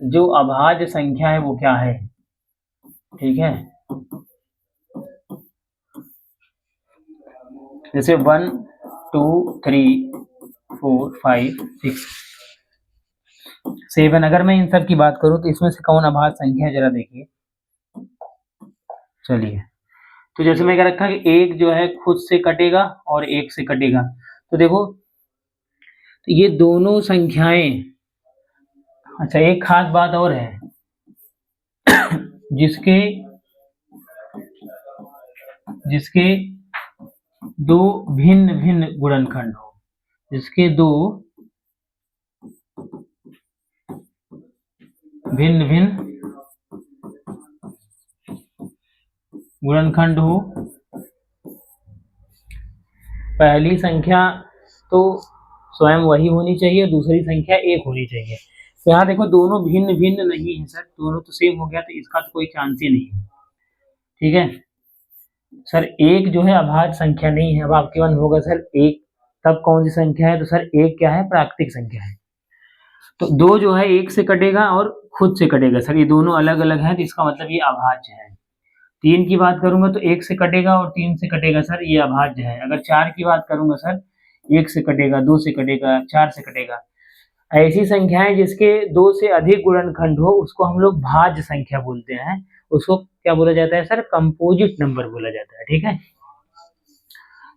जो अभाज्य संख्या है वो क्या है, ठीक है, जैसे 1 2 3 4 5 6 7, अगर मैं इन सब की बात करूं तो इसमें से कौन अभाज्य संख्या है, जरा देखिए। चलिए, तो जैसे मैं कह रखा कि एक जो है खुद से कटेगा और एक से कटेगा, तो देखो तो ये दोनों संख्याएं, अच्छा एक खास बात और है, जिसके जिसके 2 भिन्न भिन्न गुणनखंड हो, जिसके 2 भिन्न भिन्न गुणनखंड हो, पहली संख्या तो स्वयं वही होनी चाहिए, दूसरी संख्या 1 होनी चाहिए। तो यहाँ देखो दोनों भिन्न भिन्न नहीं है सर, दोनों तो सेम हो गया, तो इसका तो कोई चांस ही नहीं है, ठीक है सर। एक जो है अभाज्य संख्या नहीं है। अब आपके मन होगा सर एक तब कौन सी संख्या है, तो सर एक क्या है, प्राकृतिक संख्या है। तो 2 जो है 1 से कटेगा और खुद से कटेगा सर, ये दोनों अलग अलग है, तो इसका मतलब ये अभाज्य है। 3 की बात करूंगा तो 1 से कटेगा और 3 से कटेगा सर, ये अभाज्य है। अगर 4 की बात करूंगा सर, 1 से कटेगा, 2 से कटेगा, 4 से कटेगा। ऐसी संख्याएं जिसके 2 से अधिक गुणनखंड हो उसको हम लोग भाज्य संख्या बोलते हैं, उसको क्या बोला जाता है सर, कंपोजिट नंबर बोला जाता है, ठीक है।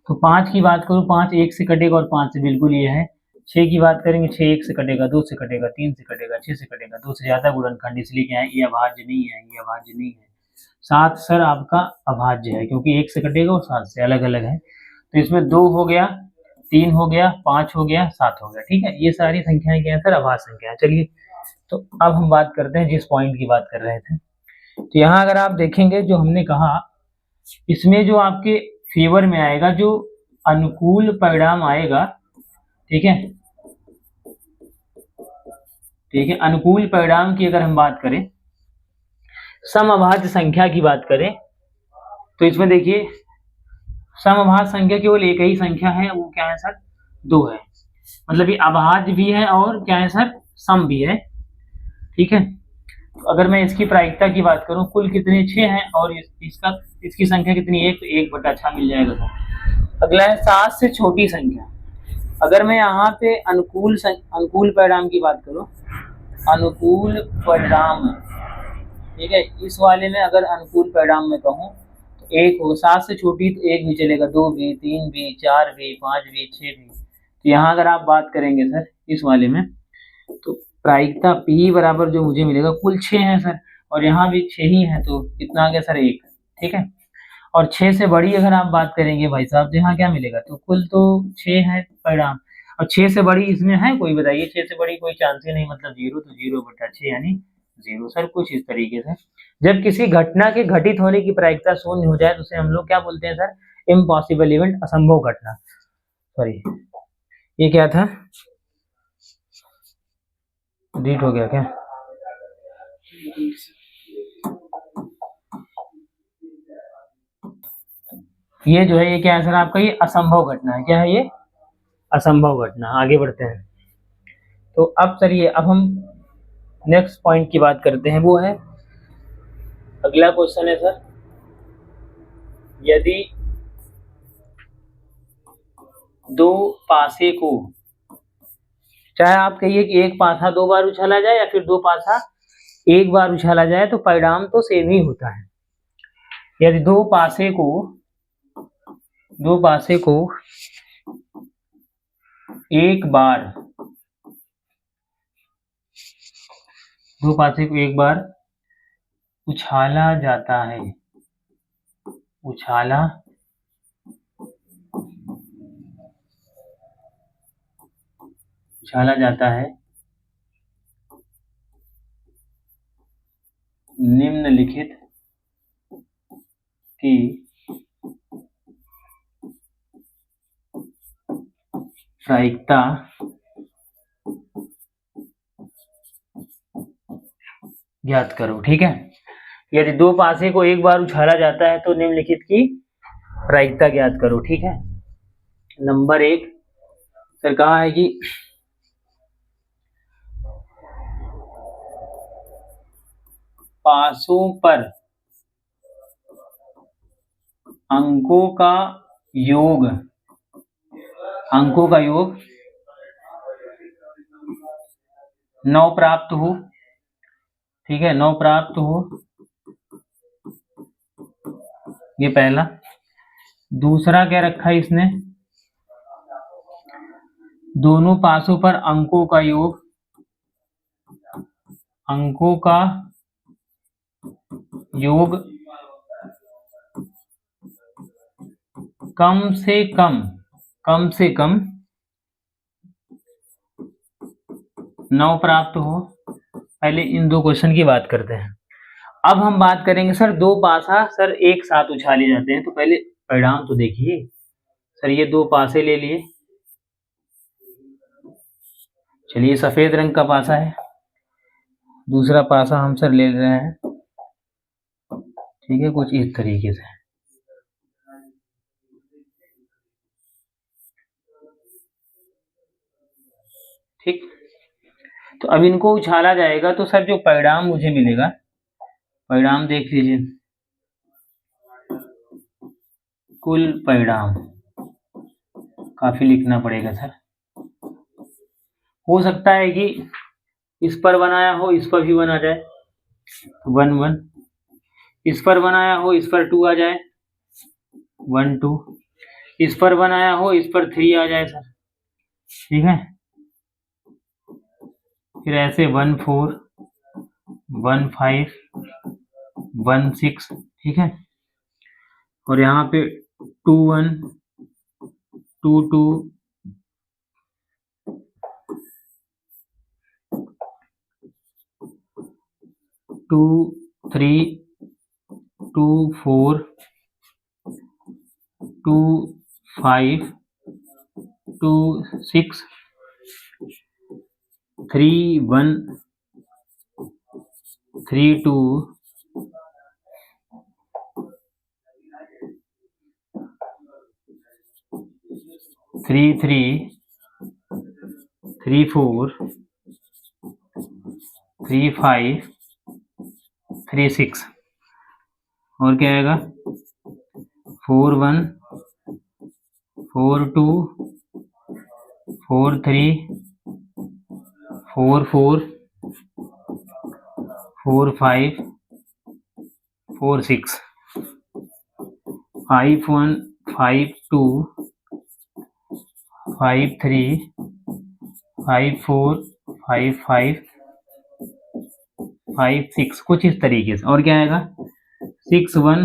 तो 5 की बात करूं, 5 1 से कटेगा और 5 से बिल्कुल ये है। 6 की बात करेंगे, 6 1 से कटेगा, 2 से कटेगा, 3 से कटेगा, 6 से कटेगा, 2 से ज्यादा गुणनखंड, इसलिए क्या है, ये अभाज्य नहीं है, ये अभाज्य नहीं है। 7 सर आपका अभाज्य है क्योंकि 1 से कटेगा और 7 से, अलग अलग है। तो इसमें 2 हो गया, 3 हो गया, 5 हो गया, 7 हो गया, ठीक है। ये सारी संख्याएं क्या है सर, अभाज्य संख्या है। चलिए, तो अब हम बात करते हैं जिस पॉइंट की बात कर रहे थे। तो यहाँ अगर आप देखेंगे जो हमने कहा, इसमें जो आपके फेवर में आएगा, जो अनुकूल परिणाम आएगा, ठीक है, ठीक है, अनुकूल परिणाम की अगर हम बात करें, समअभाज्य संख्या की बात करें, तो इसमें देखिए समअभाज्य संख्या केवल एक ही संख्या है, वो क्या है सर, 2 है। मतलब ये अभाज्य भी है और क्या है सर, सम भी है, ठीक है। तो अगर मैं इसकी प्रायिकता की बात करूं, कुल कितने 6 हैं और इसकी संख्या कितनी, 1, तो 1/6 मिल जाएगा सर। अगला है 7 से छोटी संख्या। अगर मैं यहाँ पे अनुकूल परिणाम की बात करूं, अनुकूल परिणाम ठीक है। इस वाले में अगर अनुकूल परिणाम में कहूँ तो एक हो, 7 से छोटी तो एक भी चलेगा, 2 भी, 3 भी, 4 भी, 5 भी, 6 भी। तो यहाँ अगर आप बात करेंगे सर इस वाले में, तो प्रायिकता P बराबर जो मुझे मिलेगा, कुल 6 है सर, और यहाँ भी 6 ही है, तो कितना आ गया सर 1। ठीक है। और 6 से बड़ी अगर आप बात करेंगे भाई साहब, तो यहाँ क्या मिलेगा, तो कुल तो 6 है परिणाम, और 6 से बड़ी इसमें है कोई, बताइए, 6 से बड़ी कोई चांस ही नहीं, मतलब 0, तो 0/6 यानी 0 सर। कुछ इस तरीके से जब किसी घटना के घटित होने की प्रायिकता शून्य हो जाए तो उसे हम लोग क्या बोलते हैं सर, इम्पॉसिबल इवेंट, असंभव घटना। सॉरी, ये क्या था, डिलीट हो गया क्या? ये जो है, ये क्या है सर आपका, ये असंभव घटना है। क्या है ये? असंभव घटना। आगे बढ़ते हैं। तो अब चलिए, अब हम नेक्स्ट पॉइंट की बात करते हैं, वो है, अगला क्वेश्चन है सर, यदि दो पासे को, चाहे आप कहिए कि एक पासा 2 बार उछाला जाए या फिर 2 पासा 1 बार उछाला जाए, तो परिणाम तो सेम ही होता है। यदि दो पासे को एक बार, दो पासे को एक बार उछाला जाता है, उछाला जाता है, निम्नलिखित की प्रायिकता ज्ञात करो। ठीक है। यदि दो पासे को एक बार उछाला जाता है तो निम्नलिखित की प्रायिकता ज्ञात करो। ठीक है। नंबर 1 सर कहा है कि पासों पर अंकों का योग, 9 प्राप्त हो। ठीक है, 9 प्राप्त हो, ये पहला। दूसरा क्या रखा है इसने, दोनों पासों पर अंकों का योग, कम से कम 9 प्राप्त हो। पहले इन दो क्वेश्चन की बात करते हैं। अब हम बात करेंगे सर, दो पासा सर एक साथ उछाले जाते हैं, तो पहले परिणाम तो देखिए सर। ये दो पासे ले लिए, चलिए सफेद रंग का पासा है, दूसरा पासा हम सर ले रहे हैं। ठीक है, कुछ इस तरीके से। ठीक, तो अब इनको उछाला जाएगा, तो सर जो परिणाम मुझे मिलेगा, परिणाम देख लीजिए, कुल परिणाम काफी लिखना पड़ेगा सर। हो सकता है कि इस पर बनाया हो, इस पर भी बना जाए, 1 1। इस पर बनाया हो, इस पर 2 आ जाए, 1 2। इस पर बनाया हो, इस पर 3 आ जाए सर। ठीक है, फिर ऐसे 1 4 1 5 1 6। ठीक है, और यहाँ पे 2 1 2 2 2 3 2 4 2 5 2 6 3 1 3 2 3 3 3 4 3 5 3 6। और क्या आएगा, 4 1 4 2 4 3 4 4 4 5 4 6 5 1 5 2 5 3 5 4 5 5 5 6 कुछ इस तरीके से। और क्या आएगा 6 1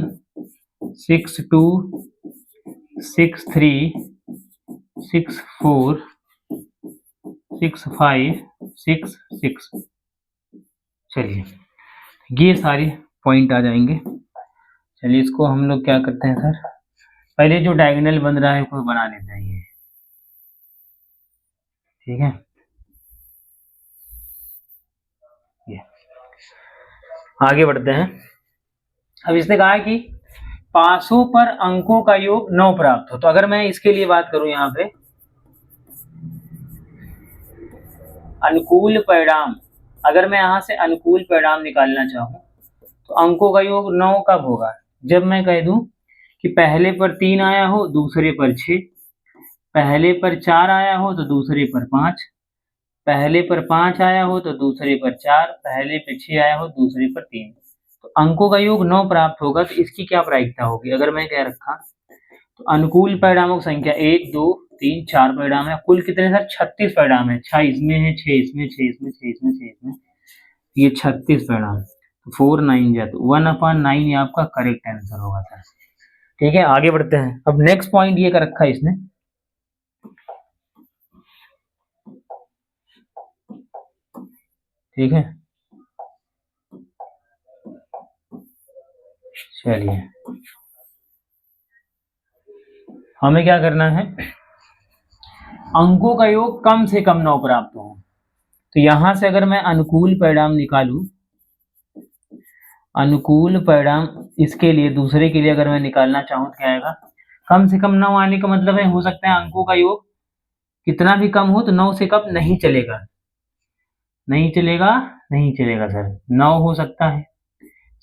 6 2 6 3 6 4 6 5 6 6। चलिए ये सारे पॉइंट आ जाएंगे। चलिए इसको हम लोग क्या करते हैं सर, पहले जो डायगोनल बन रहा है उसको बना लेते हैं ये, ठीक है। ये आगे बढ़ते हैं। अब इसने कहा कि पासों पर अंकों का योग 9 प्राप्त हो। तो अगर मैं इसके लिए बात करूं यहाँ पे अनुकूल परिणाम, अगर मैं यहाँ से अनुकूल परिणाम निकालना चाहूँ तो अंकों का योग 9 कब होगा, जब मैं कह दूं कि पहले पर 3 आया हो, दूसरे पर 6, पहले पर 4 आया हो तो दूसरे पर 5, पहले पर 5 आया हो तो दूसरे पर 4, पहले पर 6 आया हो दूसरे पर 3। तो अंकों का योग 9 प्राप्त होगा। तो इसकी क्या प्रायिकता होगी, अगर मैं क्या रखा तो अनुकूल परिणामों की संख्या 1 2 3 4 परिणाम है। कुल कितने सर 36 परिणाम है। 6 इसमें है, 6 इसमें, 6 इसमें, 6 इसमें, 6 इसमें, ये 36 परिणाम। तो 4 9 जा तो 1/9 ये आपका करेक्ट आंसर होगा सर। ठीक है आगे बढ़ते हैं। अब नेक्स्ट पॉइंट ये कर रखा है इसने, ठीक है। चलिए हमें क्या करना है, अंकों का योग कम से कम 9 प्राप्त हो। तो यहां से अगर मैं अनुकूल परिणाम निकालूं, अनुकूल परिणाम इसके लिए दूसरे के लिए अगर मैं निकालना चाहूं तो क्या आएगा, कम से कम 9 आने का मतलब है हो सकता है अंकों का योग कितना भी कम हो तो 9 से कम नहीं चलेगा, नहीं चलेगा, नहीं चलेगा सर। 9 हो सकता है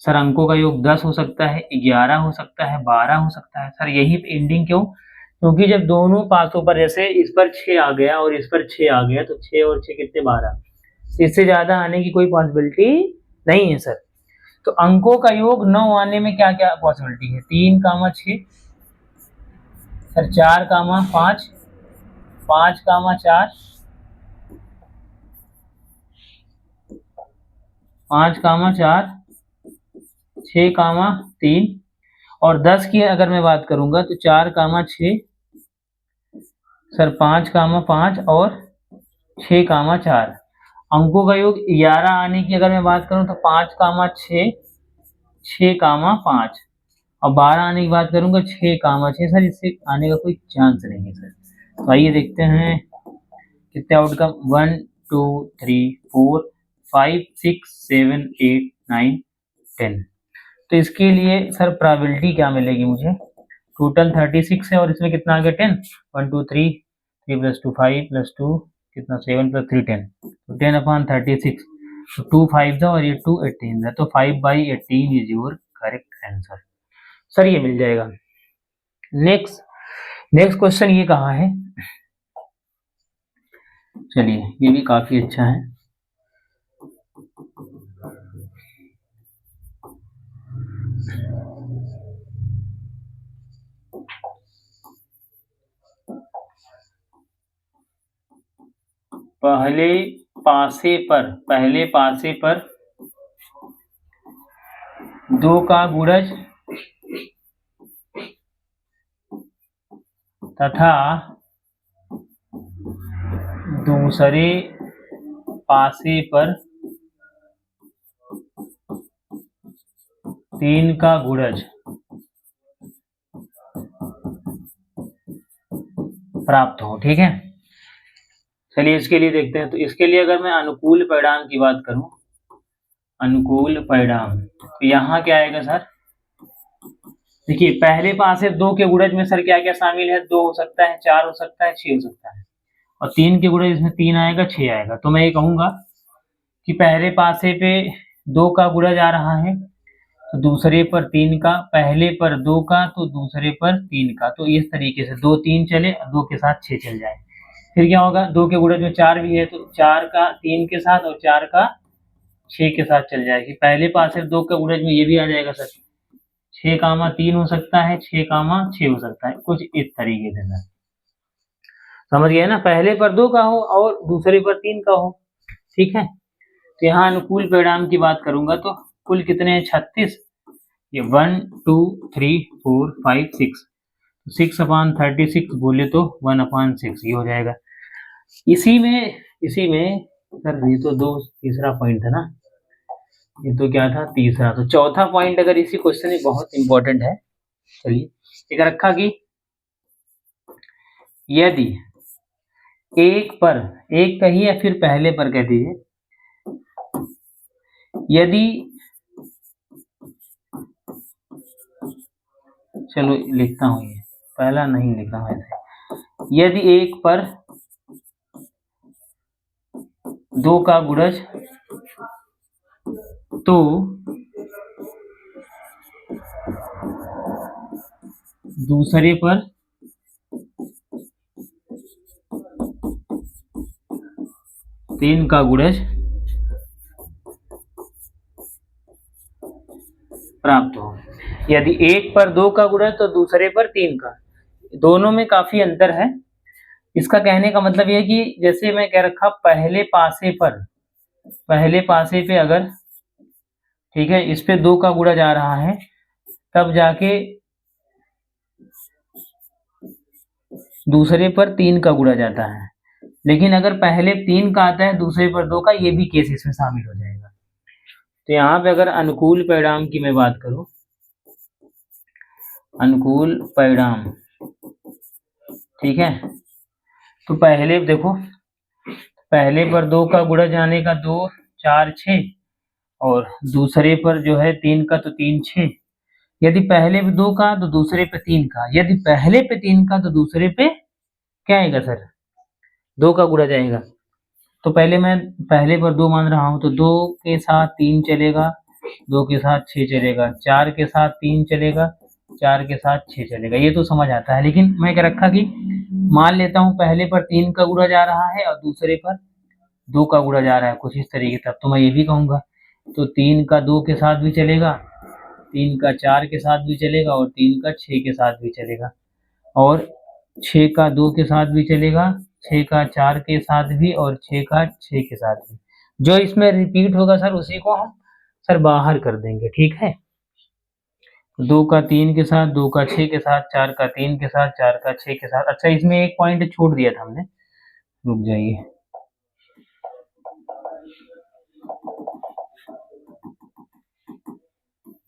सर, अंकों का योग 10 हो सकता है, 11 हो सकता है, 12 हो सकता है सर। यही एंडिंग क्यों, क्योंकि जब दोनों पासों पर जैसे इस पर 6 आ गया और इस पर 6 आ गया तो 6 और 6 कितने 12, इससे ज्यादा आने की कोई पॉसिबिलिटी नहीं है सर। तो अंकों का योग 9 आने में क्या क्या पॉसिबिलिटी है, 3 कामा 6 सर, 4 कामा 5, 5 कामा 4, 5 कामा 4, 6 कामा 3 और 10 की अगर मैं बात करूंगा तो 4 कामा 6 सर, 5 कामा 5 और 6 कामा 4। अंकों का योग 11 आने की अगर मैं बात करूं तो 5 कामा 6, 6 कामा 5 और 12 आने की बात करूंगा 6 कामा 6 सर, इससे आने का कोई चांस नहीं है सर। तो आइए देखते हैं कितने आउटकम, 1 2 3 4 5 6 7 8 9 10। तो इसके लिए सर प्रोबेबिलिटी क्या मिलेगी मुझे, टोटल 36 है और इसमें कितना आ गया 10, 1 2 3 3 + 2 5 + 2 कितना 7 + 3 10, तो 10/36, तो 2 5 था और ये 2 18 था, तो 5/18 is your correct answer sir, ये मिल जाएगा। नेक्स्ट क्वेश्चन ये कहा है, चलिए ये भी काफी अच्छा है। पहले पासे पर 2 का गुणज तथा दूसरे पासे पर 3 का गुणज प्राप्त हो, ठीक है। चलिए इसके लिए देखते हैं। तो इसके लिए अगर मैं अनुकूल परिणाम की बात करूं, अनुकूल परिणाम तो यहाँ क्या आएगा सर, देखिए पहले पासे 2 के गुणज में सर क्या क्या शामिल है, 2 हो सकता है, 4 हो सकता है, 6 हो सकता है और 3 के गुणज इसमें 3 आएगा, 6 आएगा। तो मैं ये कहूंगा कि पहले पासे पे 2 का गुणज आ रहा है तो दूसरे पर 3 का, पहले पर 2 का तो दूसरे पर 3 का, तो इस तरीके से 2 3 चले, 2 के साथ 6 चल जाए। फिर क्या होगा, 2 के गुणज में 4 भी है तो 4 का 3 के साथ और 4 का 6 के साथ चल जाएगी। पहले पासे 2 के गुणज में ये भी आ जाएगा सर, 6,3 हो सकता है, 6,6 हो सकता है, कुछ इस तरीके से सर। समझ गए ना, पहले पर 2 का हो और दूसरे पर 3 का हो, ठीक है। तो यहाँ अनुकूल परिणाम की बात करूंगा तो कुल कितने हैं, 36। ये 1 2 3 4 5 6, 6/36 बोले तो 1/6 ये हो जाएगा। इसी में सर ये तो दो तीसरा पॉइंट था ना, ये तो क्या था तीसरा, तो चौथा पॉइंट अगर इसी क्वेश्चन में बहुत इंपॉर्टेंट है। चलिए एक रखा कि यदि एक पर, एक कहिए या फिर पहले पर कह दीजिए, यदि, चलो लिखता हूं, ये पहला नहीं लिखा हूं ऐसे, यदि एक पर 2 का गुणज तो दूसरे पर 3 का गुणज प्राप्त हो। यदि एक पर 2 का गुणज तो दूसरे पर 3 का, दोनों में काफी अंतर है। इसका कहने का मतलब यह है कि जैसे मैं कह रखा पहले पासे पे अगर, ठीक है, इस पे 2 का गुणा जा रहा है तब जाके दूसरे पर 3 का गुणा जाता है, लेकिन अगर पहले 3 का आता है दूसरे पर 2 का, ये भी केस इसमें शामिल हो जाएगा। तो यहाँ पे अगर अनुकूल परिणाम की मैं बात करूं, अनुकूल परिणाम, ठीक है, तो पहले देखो, पहले पर 2 का गुणा जाने का 2 4 6, और दूसरे पर जो है 3 का तो 3 6। यदि पहले पे 2 का तो दूसरे पे 3 का, यदि पहले पे 3 का तो दूसरे पे क्या आएगा सर, 2 का गुणा जाएगा। तो पहले मैं पहले पर 2 मान रहा हूं तो 2 के साथ 3 चलेगा, 2 के साथ 6 चलेगा, 4 के साथ 3 चलेगा, 4 के साथ 6 चलेगा, ये तो समझ आता है। लेकिन मैं क्या रखा कि मान लेता हूं पहले पर 3 का गुणा जा रहा है और दूसरे पर 2 का गुणा जा रहा है, कुछ इस तरीके, तब तो मैं ये भी कहूंगा तो 3 का 2 के साथ भी चलेगा, 3 का 4 के साथ भी चलेगा, और 3 का 6 के साथ भी चलेगा, और 6 का 2 के साथ भी चलेगा, 6 का 4 के साथ भी, और 6 का 6 के साथ भी। जो इसमें रिपीट होगा सर उसी को हम सर बाहर कर देंगे, ठीक है। 2 का 3 के साथ, 2 का 6 के साथ, 4 का 3 के साथ, 4 का 6 के साथ। अच्छा इसमें एक पॉइंट छोड़ दिया था हमने, रुक जाइए,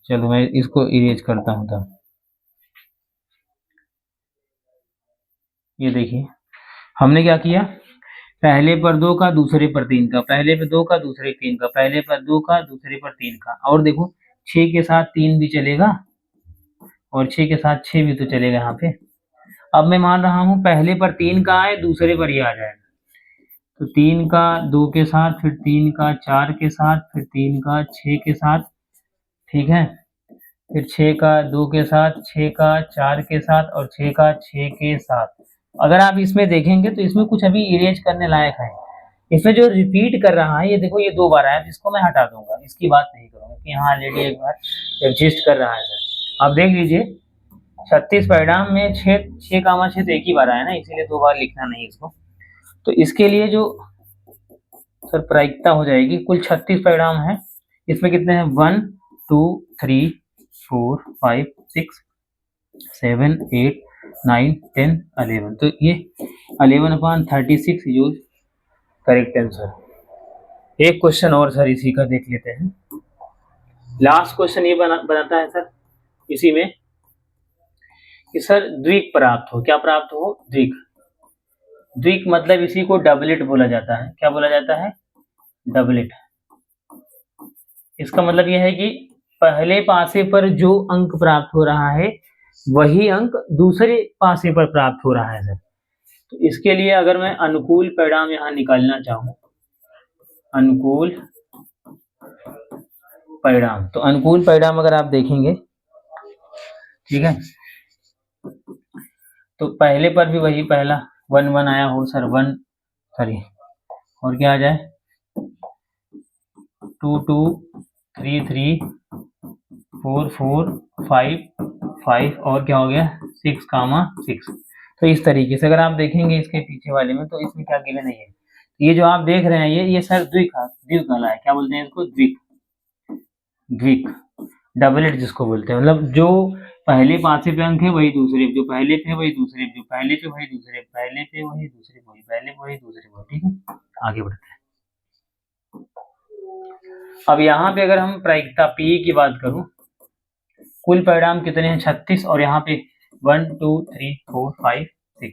चलो मैं इसको इरेज करता हूँ तब। ये देखिए हमने क्या किया, पहले पर 2 का दूसरे पर 3 का, पहले पर 2 का दूसरे 3 का, पहले पर 2 का दूसरे पर 3 का, और देखो 6 के साथ 3 भी चलेगा और 6 के साथ 6 भी तो चलेगा यहाँ पे। अब मैं मान रहा हूँ पहले पर 3 का आए दूसरे पर ये आ जाएगा, तो 3 का 2 के साथ, फिर 3 का 4 के साथ, फिर 3 का 6 के साथ, ठीक है, फिर 6 का 2 के साथ, 6 का 4 के साथ, और 6 का 6 के साथ। अगर आप इसमें देखेंगे तो इसमें कुछ अभी इरेज करने लायक है। इसमें जो रिपीट कर रहा है ये देखो, ये 2 बार आया, जिसको मैं हटा दूंगा, इसकी बात नहीं करूंगा कि यहाँ ऑलरेडी एक बार एग्जिस्ट कर रहा है सर। आप देख लीजिए 36 परिणाम में 6 कामा 6 तो एक ही बार आया ना, इसीलिए 2 बार लिखना नहीं इसको। तो इसके लिए जो सर प्रायिकता हो जाएगी, कुल 36 परिणाम है, इसमें कितने हैं 1 2 3 4 5 6 7 8 9 10 11, तो ये 11/36 यूज करेक्ट आंसर। एक क्वेश्चन और सर इसी का देख लेते हैं, लास्ट क्वेश्चन ये बनाता है सर इसी में कि सर द्विक प्राप्त हो, क्या प्राप्त हो, द्विक। द्विक मतलब इसी को डबलेट बोला जाता है, क्या बोला जाता है, डबलेट। इसका मतलब यह है कि पहले पासे पर जो अंक प्राप्त हो रहा है वही अंक दूसरे पासे पर प्राप्त हो रहा है सर। तो इसके लिए अगर मैं अनुकूल परिणाम यहाँ निकालना चाहूँ, अनुकूल परिणाम, तो अनुकूल परिणाम अगर आप देखेंगे, ठीक है, तो पहले पर भी वही पहला 1 1 आया हो सर, 1 सॉरी, और क्या आ जाए 2 2 3 3 4 4 5 5 और क्या हो गया 6 कामा 6। तो इस तरीके से अगर आप देखेंगे इसके पीछे वाले में तो इसमें क्या गिवन नहीं है। ये जो आप देख रहे हैं ये सर द्विक वाला है, क्या बोलते हैं इसको, द्विक। द्विक डबलेट जिसको बोलते हैं, मतलब जो पहले पांचवें पे अंक है वही दूसरे, जो पहले पे वही दूसरे, जो पहले पे वही दूसरे, पहले पे वही दूसरे, वही पहले पे वही दूसरे, वही। ठीक है, आगे बढ़ते हैं। अब यहाँ पे अगर हम प्रायिकता पी की बात करूं, कुल परिणाम कितने हैं 36, और यहाँ पे 1 2 3 4 5 6,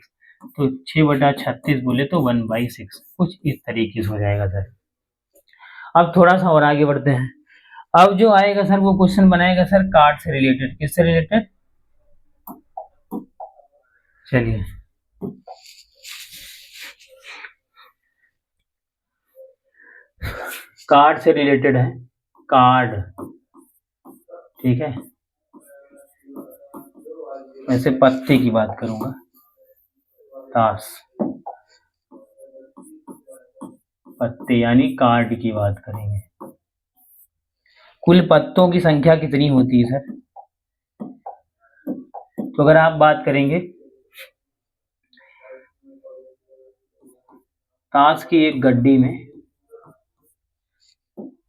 तो 6/36 बोले तो 1/6, कुछ इस तरीके से हो जाएगा सर। अब थोड़ा सा और आगे बढ़ते हैं। अब जो आएगा सर वो क्वेश्चन बनाएगा सर कार्ड से रिलेटेड, किससे रिलेटेड, चलिए कार्ड से रिलेटेड है, कार्ड। ठीक है, वैसे पत्ते की बात करूंगा, ताश, पत्ते यानी कार्ड की बात करेंगे। कुल पत्तों की संख्या कितनी होती है सर, तो अगर आप बात करेंगे ताश की एक गड्डी में,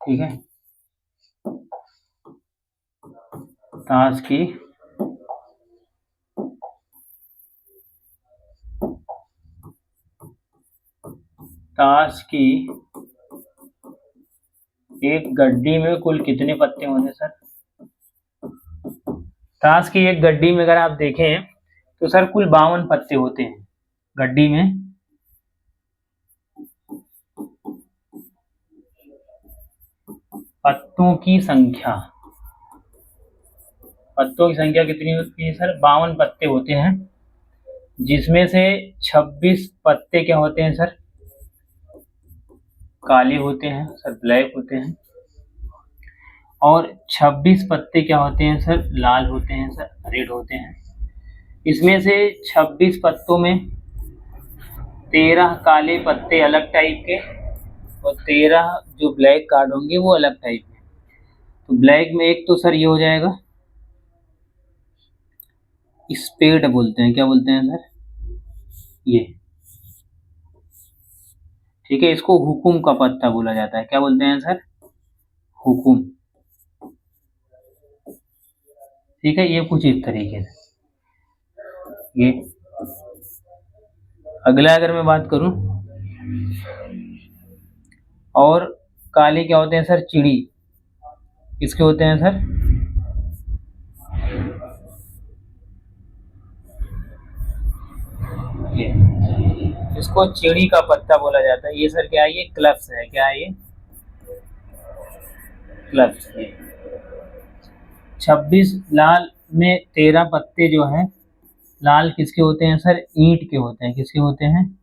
ठीक है, ताश की एक गड्डी में कुल कितने पत्ते होंगे सर, ताश की एक गड्डी में अगर आप देखें तो सर कुल 52 पत्ते होते हैं गड्डी में। पत्तों की संख्या कितनी होती है सर, 52 पत्ते होते हैं, जिसमें से 26 पत्ते क्या होते हैं सर, काले होते हैं सर, ब्लैक होते हैं, और 26 पत्ते क्या होते हैं सर, लाल होते हैं सर, रेड होते हैं। इसमें से 26 पत्तों में 13 काले पत्ते अलग टाइप के और 13 जो ब्लैक कार्ड होंगे वो अलग टाइप के। तो ब्लैक में एक तो सर ये हो जाएगा, स्पेड बोलते हैं, क्या बोलते हैं सर, ये। ठीक है, इसको हुकुम का पत्ता बोला जाता है, क्या बोलते हैं सर, हुकुम। ठीक है, ये कुछ इस तरीके से। ये अगला अगर मैं बात करूं, और काले क्या होते हैं सर, चिड़ी, किसके होते हैं सर, ये, इसको चिड़ी का पत्ता बोला जाता है। ये सर क्या है, ये क्लब्स है, क्या है ये, क्लब्स। 26 लाल में 13 पत्ते जो है लाल किसके होते हैं सर, ईंट के होते हैं, किसके होते हैं,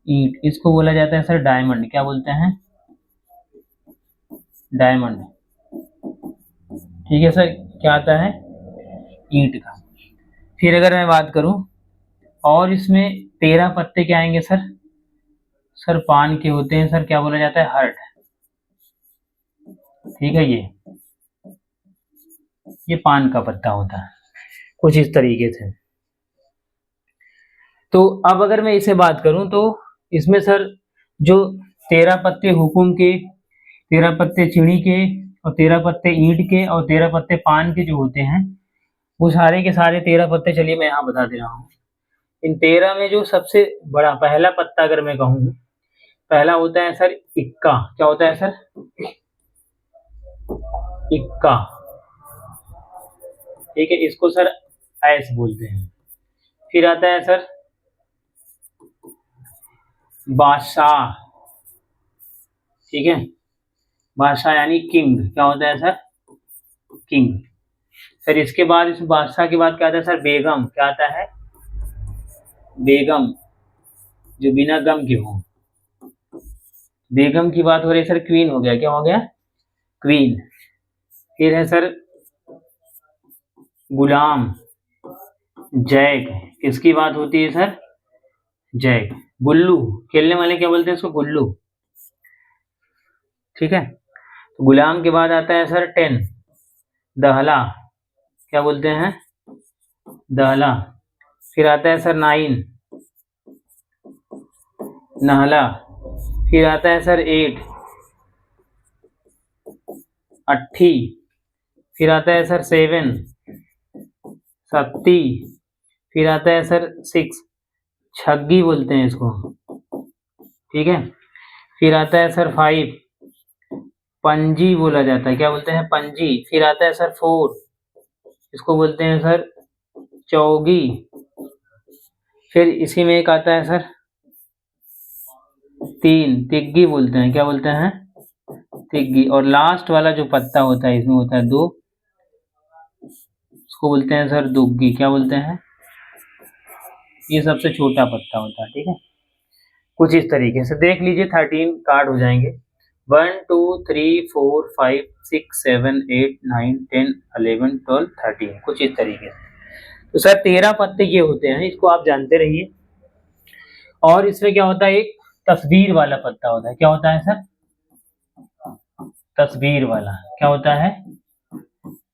ईंट। इसको बोला जाता है सर डायमंड, क्या बोलते हैं, डायमंड। ठीक है सर, क्या आता है, ईंट का। फिर अगर मैं बात करूं, और इसमें 13 पत्ते क्या आएंगे सर, सर पान के होते हैं सर, क्या बोला जाता है, हर्ट। ठीक है, ये पान का पत्ता होता है, कुछ इस तरीके से। तो अब अगर मैं इसे बात करूं तो इसमें सर जो 13 पत्ते हुकुम के, 13 पत्ते चिड़ी के, और 13 पत्ते ईंट के, और 13 पत्ते पान के जो होते हैं, वो सारे के सारे 13 पत्ते, चलिए मैं यहाँ बता दे रहा हूँ। इन 13 में जो सबसे बड़ा पहला पत्ता अगर मैं कहूँ, पहला होता है सर इक्का, क्या होता है सर, इक्का। ठीक है, इसको सर ऐस बोलते हैं। फिर आता है सर बादशाह, ठीक है, बादशाह यानी किंग, क्या होता है सर, किंग। सर इसके बाद, इस बादशाह के बाद क्या आता है सर, बेगम, क्या आता है, बेगम, जो बिना गम के हो। बेगम की बात हो रही है सर, क्वीन हो गया, क्या हो गया, क्वीन। फिर है सर गुलाम, जैक, किसकी बात होती है सर, जैक। गुल्लू, खेलने वाले क्या बोलते हैं इसको, गुल्लू। ठीक है, तो गुलाम के बाद आता है सर 10, दहला, क्या बोलते हैं, दहला। फिर आता है सर 9, नहला। फिर आता है सर 8, अट्ठी। फिर आता है सर 7, सत्ती। फिर आता है सर 6, छग्गी बोलते हैं इसको, ठीक है। फिर आता है सर 5, पंजी बोला जाता है, क्या बोलते हैं, पंजी। फिर आता है सर 4, इसको बोलते हैं सर चौगी। फिर इसी में एक आता है सर 3, तिग्गी बोलते हैं, क्या बोलते हैं, तिग्गी। और लास्ट वाला जो पत्ता होता है इसमें होता है 2, इसको बोलते हैं सर दुग्गी, क्या बोलते हैं, ये सबसे छोटा पत्ता होता है, ठीक है। कुछ इस तरीके से देख लीजिए 13 कार्ड हो जाएंगे। 1 2 3 4 5 6 7 8 9 10 11 12 13, कुछ इस तरीके से। तो सर 13 पत्ते ये होते हैं, इसको आप जानते रहिए। और इसमें क्या होता है, एक तस्वीर वाला पत्ता होता है, क्या होता है सर, तस्वीर वाला, क्या होता है,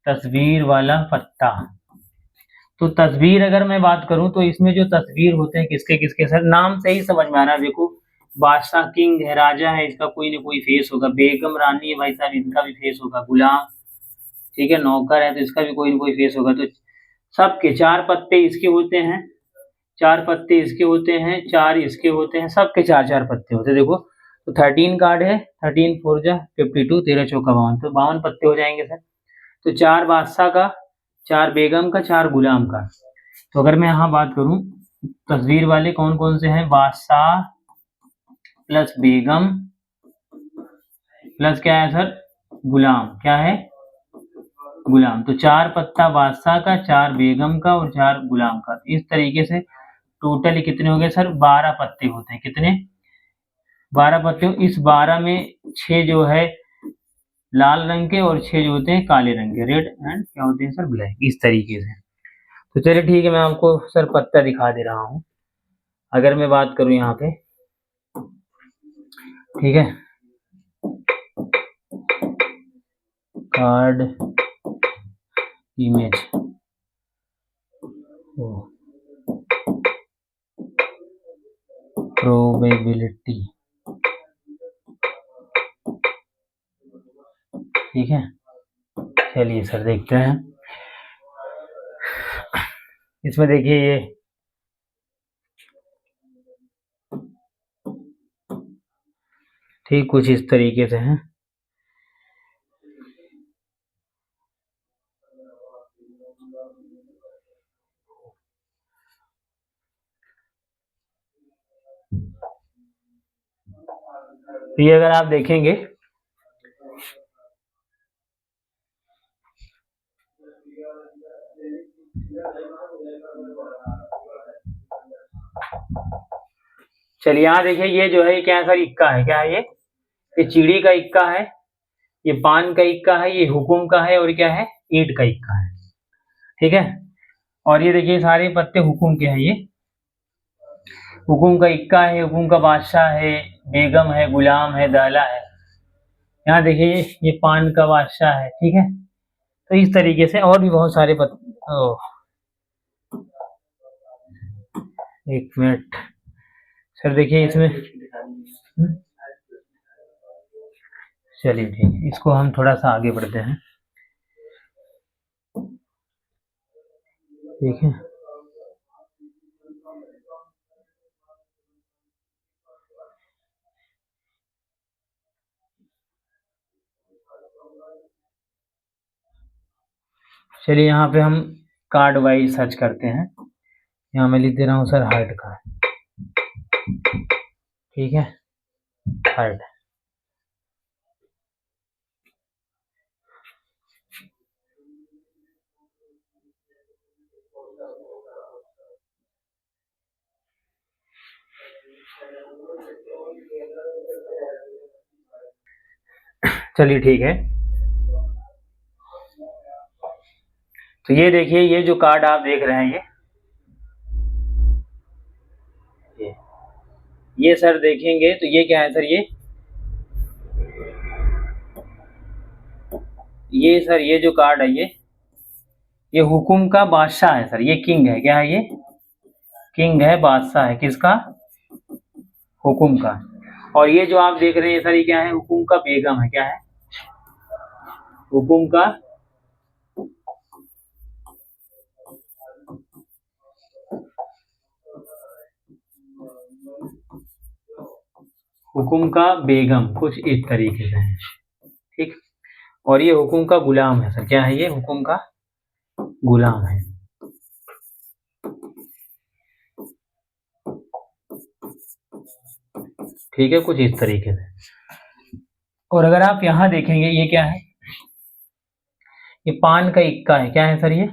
तस्वीर वाला पत्ता। तो तस्वीर अगर मैं बात करूं तो इसमें जो तस्वीर होते हैं किसके किसके, सर नाम से ही समझ में आ रहा है, देखो बादशाह किंग है, राजा है, इसका कोई ना कोई फेस होगा। बेगम रानी है भाई साहब, इनका भी फेस होगा। गुलाम, ठीक है, नौकर है तो इसका भी कोई ना कोई फेस होगा। तो सबके 4 पत्ते इसके होते हैं, 4 पत्ते इसके होते हैं, 4 इसके होते हैं, सबके 4-4 पत्ते होते हैं। देखो तो 13 कार्ड है, 13 4 जा 52, 13 चौका 52, तो 52 पत्ते हो जाएंगे सर। तो 4 बादशाह का, 4 बेगम का, 4 गुलाम का। तो अगर मैं यहाँ बात करूं तस्वीर वाले कौन कौन से हैं, बादशाह प्लस बेगम प्लस क्या है सर, गुलाम, क्या है, गुलाम। तो 4 पत्ता बादशाह का, 4 बेगम का और 4 गुलाम का। इस तरीके से टोटल कितने हो गए सर, 12 पत्ते होते हैं। कितने, 12 पत्ते। इस 12 में 6 जो है लाल रंग के और 6 जो होते हैं काले रंग के, रेड एंड क्या होते हैं सर, ब्लैक, इस तरीके से। तो चलिए ठीक है, मैं आपको सर पत्ता दिखा दे रहा हूँ। अगर मैं बात करूँ यहाँ पे, ठीक है, कार्ड इमेज, प्रोबेबिलिटी, ठीक है। चलिए सर देखते हैं, इसमें देखिए ये ठीक कुछ इस तरीके से है। तो ये अगर आप देखेंगे चलिए यहाँ देखिए, ये जो है क्या है सर, इक्का है, क्या है ये चिड़ी का इक्का है, ये पान का इक्का है, ये हुकुम का है, और क्या है, ईंट का इक्का है, ठीक है। और ये देखिए सारे पत्ते हुकुम के हैं, ये हुकुम का इक्का है, हुकुम का बादशाह है, बेगम है, गुलाम है, दाला है। यहाँ देखिए ये पान का बादशाह है, ठीक है। तो इस तरीके से और भी बहुत सारे एक मिनट सर, देखिए इसमें चलिए ठीक है, इसको हम थोड़ा सा आगे बढ़ते हैं, ठीक है। चलिए यहाँ पे हम कार्ड वाइज सर्च करते हैं। यहाँ मैं लिख दे रहा हूँ सर हार्ट का, ठीक है, हार्ट। चलिए ठीक है, तो ये देखिए ये जो कार्ड आप देख रहे हैं ये सर देखेंगे तो ये क्या है सर, ये सर ये जो कार्ड है ये हुकुम का बादशाह है सर, ये किंग है। क्या है ये? किंग है, बादशाह है। किसका? हुकुम का। और ये जो आप देख रहे हैं सर ये क्या है? हुकुम का बेगम है। क्या है? हुकुम का हुकुम का बेगम कुछ इस तरीके से है। ठीक। और ये हुकुम का गुलाम है सर। क्या है ये? हुकुम का गुलाम है। ठीक है, कुछ इस तरीके से। और अगर आप यहाँ देखेंगे ये क्या है? ये पान का इक्का है। क्या है सर ये?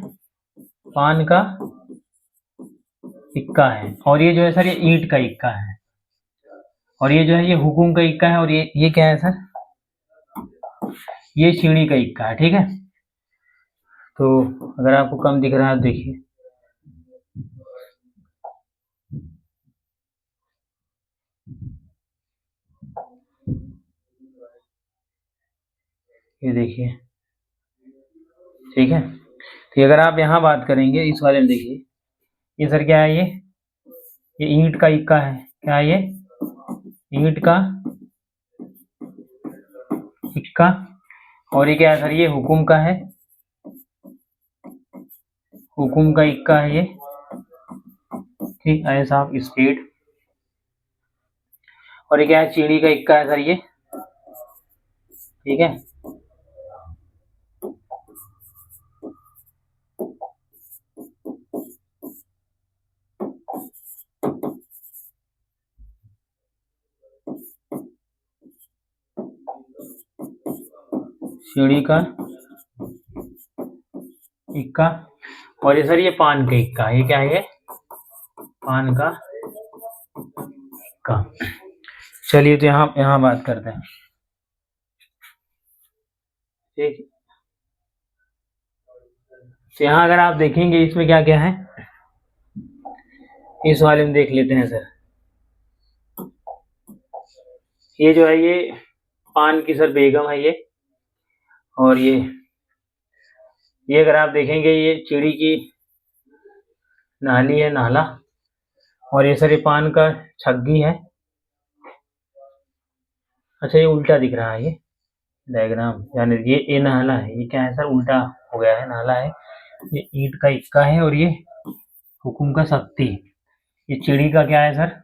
पान का इक्का है। और ये जो है सर ये ईंट का इक्का है। और ये जो है ये हुकुम का इक्का है। और ये क्या है सर? ये सीढ़ी का इक्का है। ठीक है। तो अगर आपको कम दिख रहा है देखिए, ये देखिए। ठीक है। तो अगर आप यहाँ बात करेंगे इस वाले में, देखिए ये सर क्या है? ये ईंट का इक्का है। क्या है ये? ईंट का इक्का। और ये क्या है सर? ये हुकुम का है। हुकुम का इक्का है ये। ठीक, ऐसा आप स्पीड। और ये क्या है? चीड़ी का इक्का है सर ये। ठीक है। सीढ़ी का इक्का। और ये सर ये पान का इक्का। ये क्या है? ये पान का इक्का। चलिए तो यहाँ यहाँ बात करते हैं। ठीक। तो यहाँ अगर आप देखेंगे इसमें क्या क्या है, इस वाले में देख लेते हैं सर। ये जो है ये पान की सर बेगम है ये। और ये अगर आप देखेंगे ये चिड़ी की नाली है, नाला। और ये सर ये पान का छग्गी है। अच्छा, ये उल्टा दिख रहा है ये डायग्राम, यानी ये नाला है। ये क्या है सर? उल्टा हो गया है, नाला है। ये ईंट का इक्का है। और ये हुकुम का शक्ति। ये चिड़ी का क्या है सर?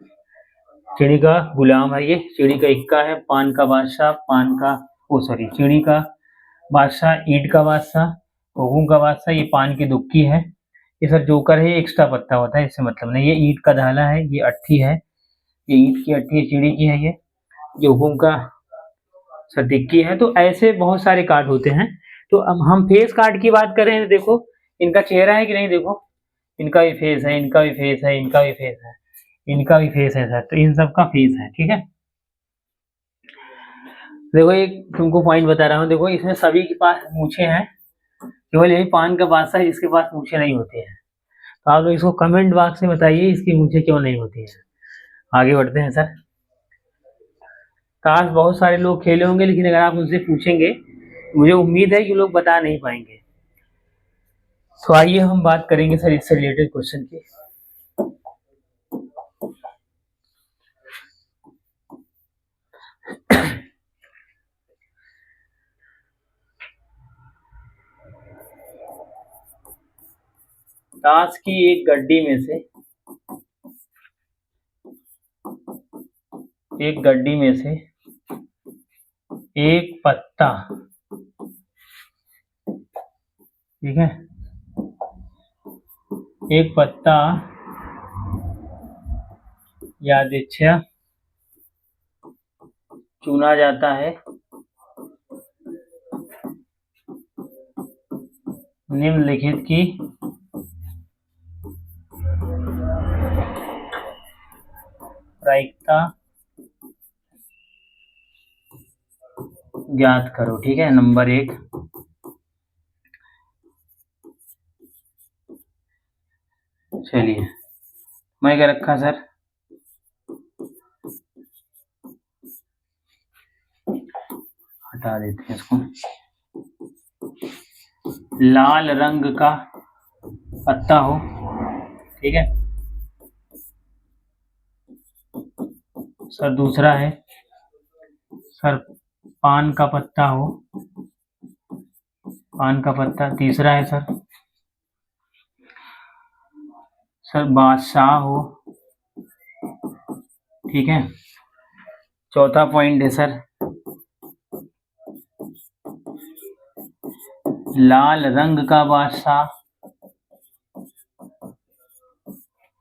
चिड़ी का गुलाम है ये। चिड़ी का इक्का है। पान का बादशाह, पान का ओ सॉरी चिड़ी का बादशाह, ईंट का बादशाह, हुकुम का बादशाह। ये पान की दुक्की है। ये सर जोकर है, एक्स्ट्रा पत्ता होता है, इससे मतलब नहीं। ये ईंट का धाला है, ये अट्ठी है। ये ईंट की अट्ठी है, चिड़ी की है ये हुकुम का सदिक्की है। तो ऐसे बहुत सारे कार्ड होते हैं। तो अब हम फेस कार्ड की बात करें तो देखो इनका चेहरा है कि नहीं, देखो इनका भी फेस है, इनका भी फेस है, इनका भी फेस है, इनका भी फेस है सर। तो इन सब का फेस है। ठीक है। देखो एक तुमको पॉइंट बता रहा हूँ, देखो इसमें सभी के पास मूछें हैं, केवल यही पान का बादशाह है जिसके पास मूछें नहीं होती है। तो आप लोग इसको कमेंट बॉक्स में बताइए इसकी मूछें क्यों नहीं होती है। आगे बढ़ते हैं सर। ताश बहुत सारे लोग खेले होंगे, लेकिन अगर आप उनसे पूछेंगे मुझे उम्मीद है कि लोग बता नहीं पाएंगे। तो आइए हम बात करेंगे सर इससे रिलेटेड क्वेश्चन की। ताश की एक गड्डी में से एक पत्ता, ठीक है, एक पत्ता यादृच्छिक चुना जाता है निम्नलिखित की प्रायिकता ज्ञात करो। ठीक है, नंबर 1। चलिए मैं क्या रखा सर, हटा देते हैं इसको। लाल रंग का पत्ता हो, ठीक है सर। दूसरा है सर पान का पत्ता हो, पान का पत्ता। तीसरा है सर बादशाह हो, ठीक है। चौथा पॉइंट है सर लाल रंग का बादशाह,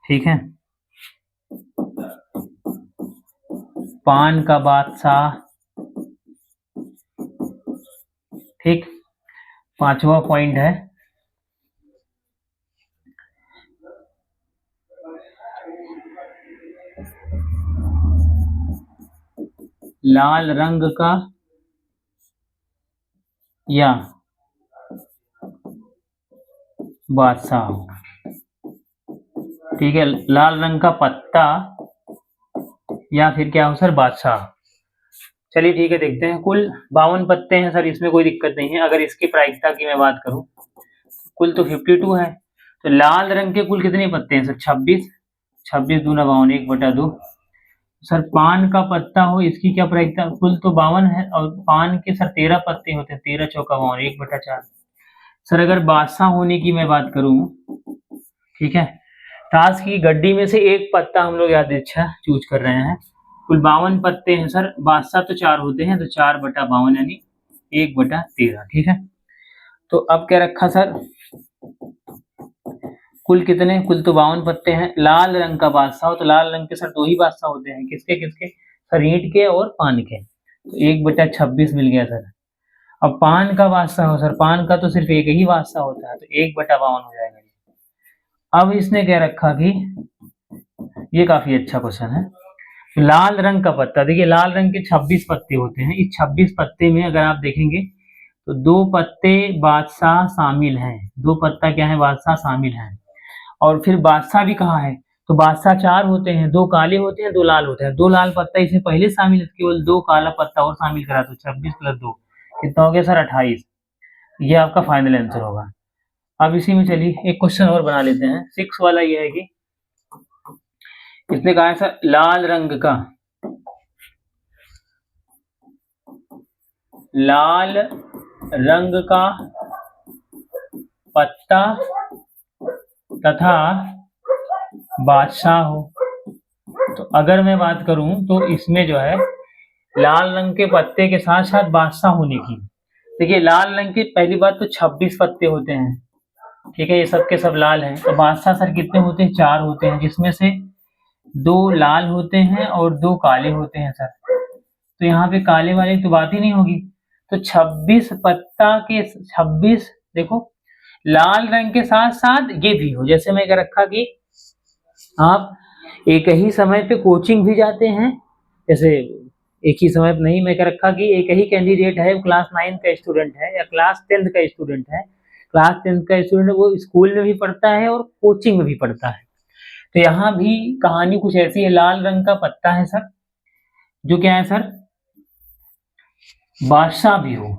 ठीक है। पान का बादशाह, ठीक। पांचवा पॉइंट है लाल रंग का या बादशाह, ठीक है। लाल रंग का पत्ता या फिर क्या हो सर बादशाह। चलिए ठीक है, देखते हैं। कुल 52 पत्ते हैं सर, इसमें कोई दिक्कत नहीं है। अगर इसकी प्रायिकता की मैं बात करूं, कुल तो 52 है, तो लाल रंग के कुल कितने पत्ते हैं सर 26। 26 दूना 52, 1/2। सर पान का पत्ता हो, इसकी क्या प्रायिकता, कुल तो 52 है, और पान के सर 13 पत्ते होते हैं, 13 चौका 52, 1/4। सर अगर बादशाह होने की मैं बात करूं, ठीक है, ताश की गड्डी में से एक पत्ता हम लोग यादृच्छा चूज कर रहे हैं। कुल 52 पत्ते हैं सर, बादशाह तो 4 होते हैं, तो 4/52 यानी 1/13, ठीक है। तो अब क्या रखा सर, कुल कितने, कुल तो 52 पत्ते हैं। लाल रंग का बादशाह हो, तो लाल रंग के सर 2 ही बादशाह होते हैं, किसके किसके सर, ईंट के और पान के। तो 1/26 मिल गया सर। अब पान का बादशाह हो सर, पान का तो सिर्फ एक ही बादशाह होता है, तो 1/52 हो जाएगा। अब इसने क्या रखा कि ये काफी अच्छा क्वेश्चन है। लाल रंग का पत्ता, देखिए लाल रंग के 26 पत्ते होते हैं। इस 26 पत्ते में अगर आप देखेंगे तो 2 पत्ते बादशाह शामिल हैं, 2 पत्ता क्या है बादशाह शामिल हैं। और फिर बादशाह भी कहाँ है, तो बादशाह 4 होते हैं, 2 काले होते हैं, 2 लाल होते हैं। 2 लाल पत्ता इसमें पहले शामिल है, केवल 2 काला पत्ता और शामिल करा, तो 26 + 2 कितना हो गया सर 28। ये आपका फाइनल आंसर होगा। अब इसी में चलिए एक क्वेश्चन और बना लेते हैं। 6 वाला ये है कि इसने कहा है सर लाल रंग का, लाल रंग का पत्ता तथा बादशाह हो। तो अगर मैं बात करूं तो इसमें जो है लाल रंग के पत्ते के साथ साथ बादशाह होने की, देखिए लाल रंग के पहली बात तो 26 पत्ते होते हैं, ठीक है, ये सब के सब लाल हैं। तो बादशाह सर कितने होते हैं, 4 होते हैं, जिसमें से 2 लाल होते हैं और 2 काले होते हैं सर। तो यहाँ पे काले वाले की तो बात ही नहीं होगी। तो 26 पत्ता के 26, देखो लाल रंग के साथ साथ ये भी हो। जैसे मैं क्या रखा कि आप एक ही समय पे कोचिंग भी जाते हैं, जैसे एक ही समय पे नहीं, मैं क्या रखा कि एक ही कैंडिडेट है, क्लास 9 का स्टूडेंट है या क्लास 10 का स्टूडेंट है। क्लास 10 का स्टूडेंट वो स्कूल में भी पढ़ता है और कोचिंग में भी पढ़ता है। तो यहाँ भी कहानी कुछ ऐसी है, लाल रंग का पत्ता है सर, जो क्या है सर बादशाह भी हो।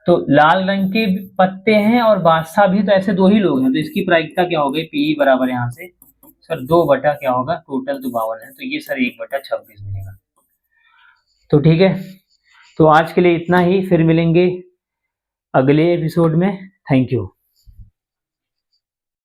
तो लाल रंग के पत्ते हैं और बादशाह भी, तो ऐसे 2 ही लोग हैं। तो इसकी प्रायिकता क्या हो गई, पी बराबर यहाँ से सर 2 बटा क्या होगा, टोटल तो 52 है, तो ये सर 1/26 मिलेगा। तो ठीक है, तो आज के लिए इतना ही, फिर मिलेंगे अगले एपिसोड में। Thank you.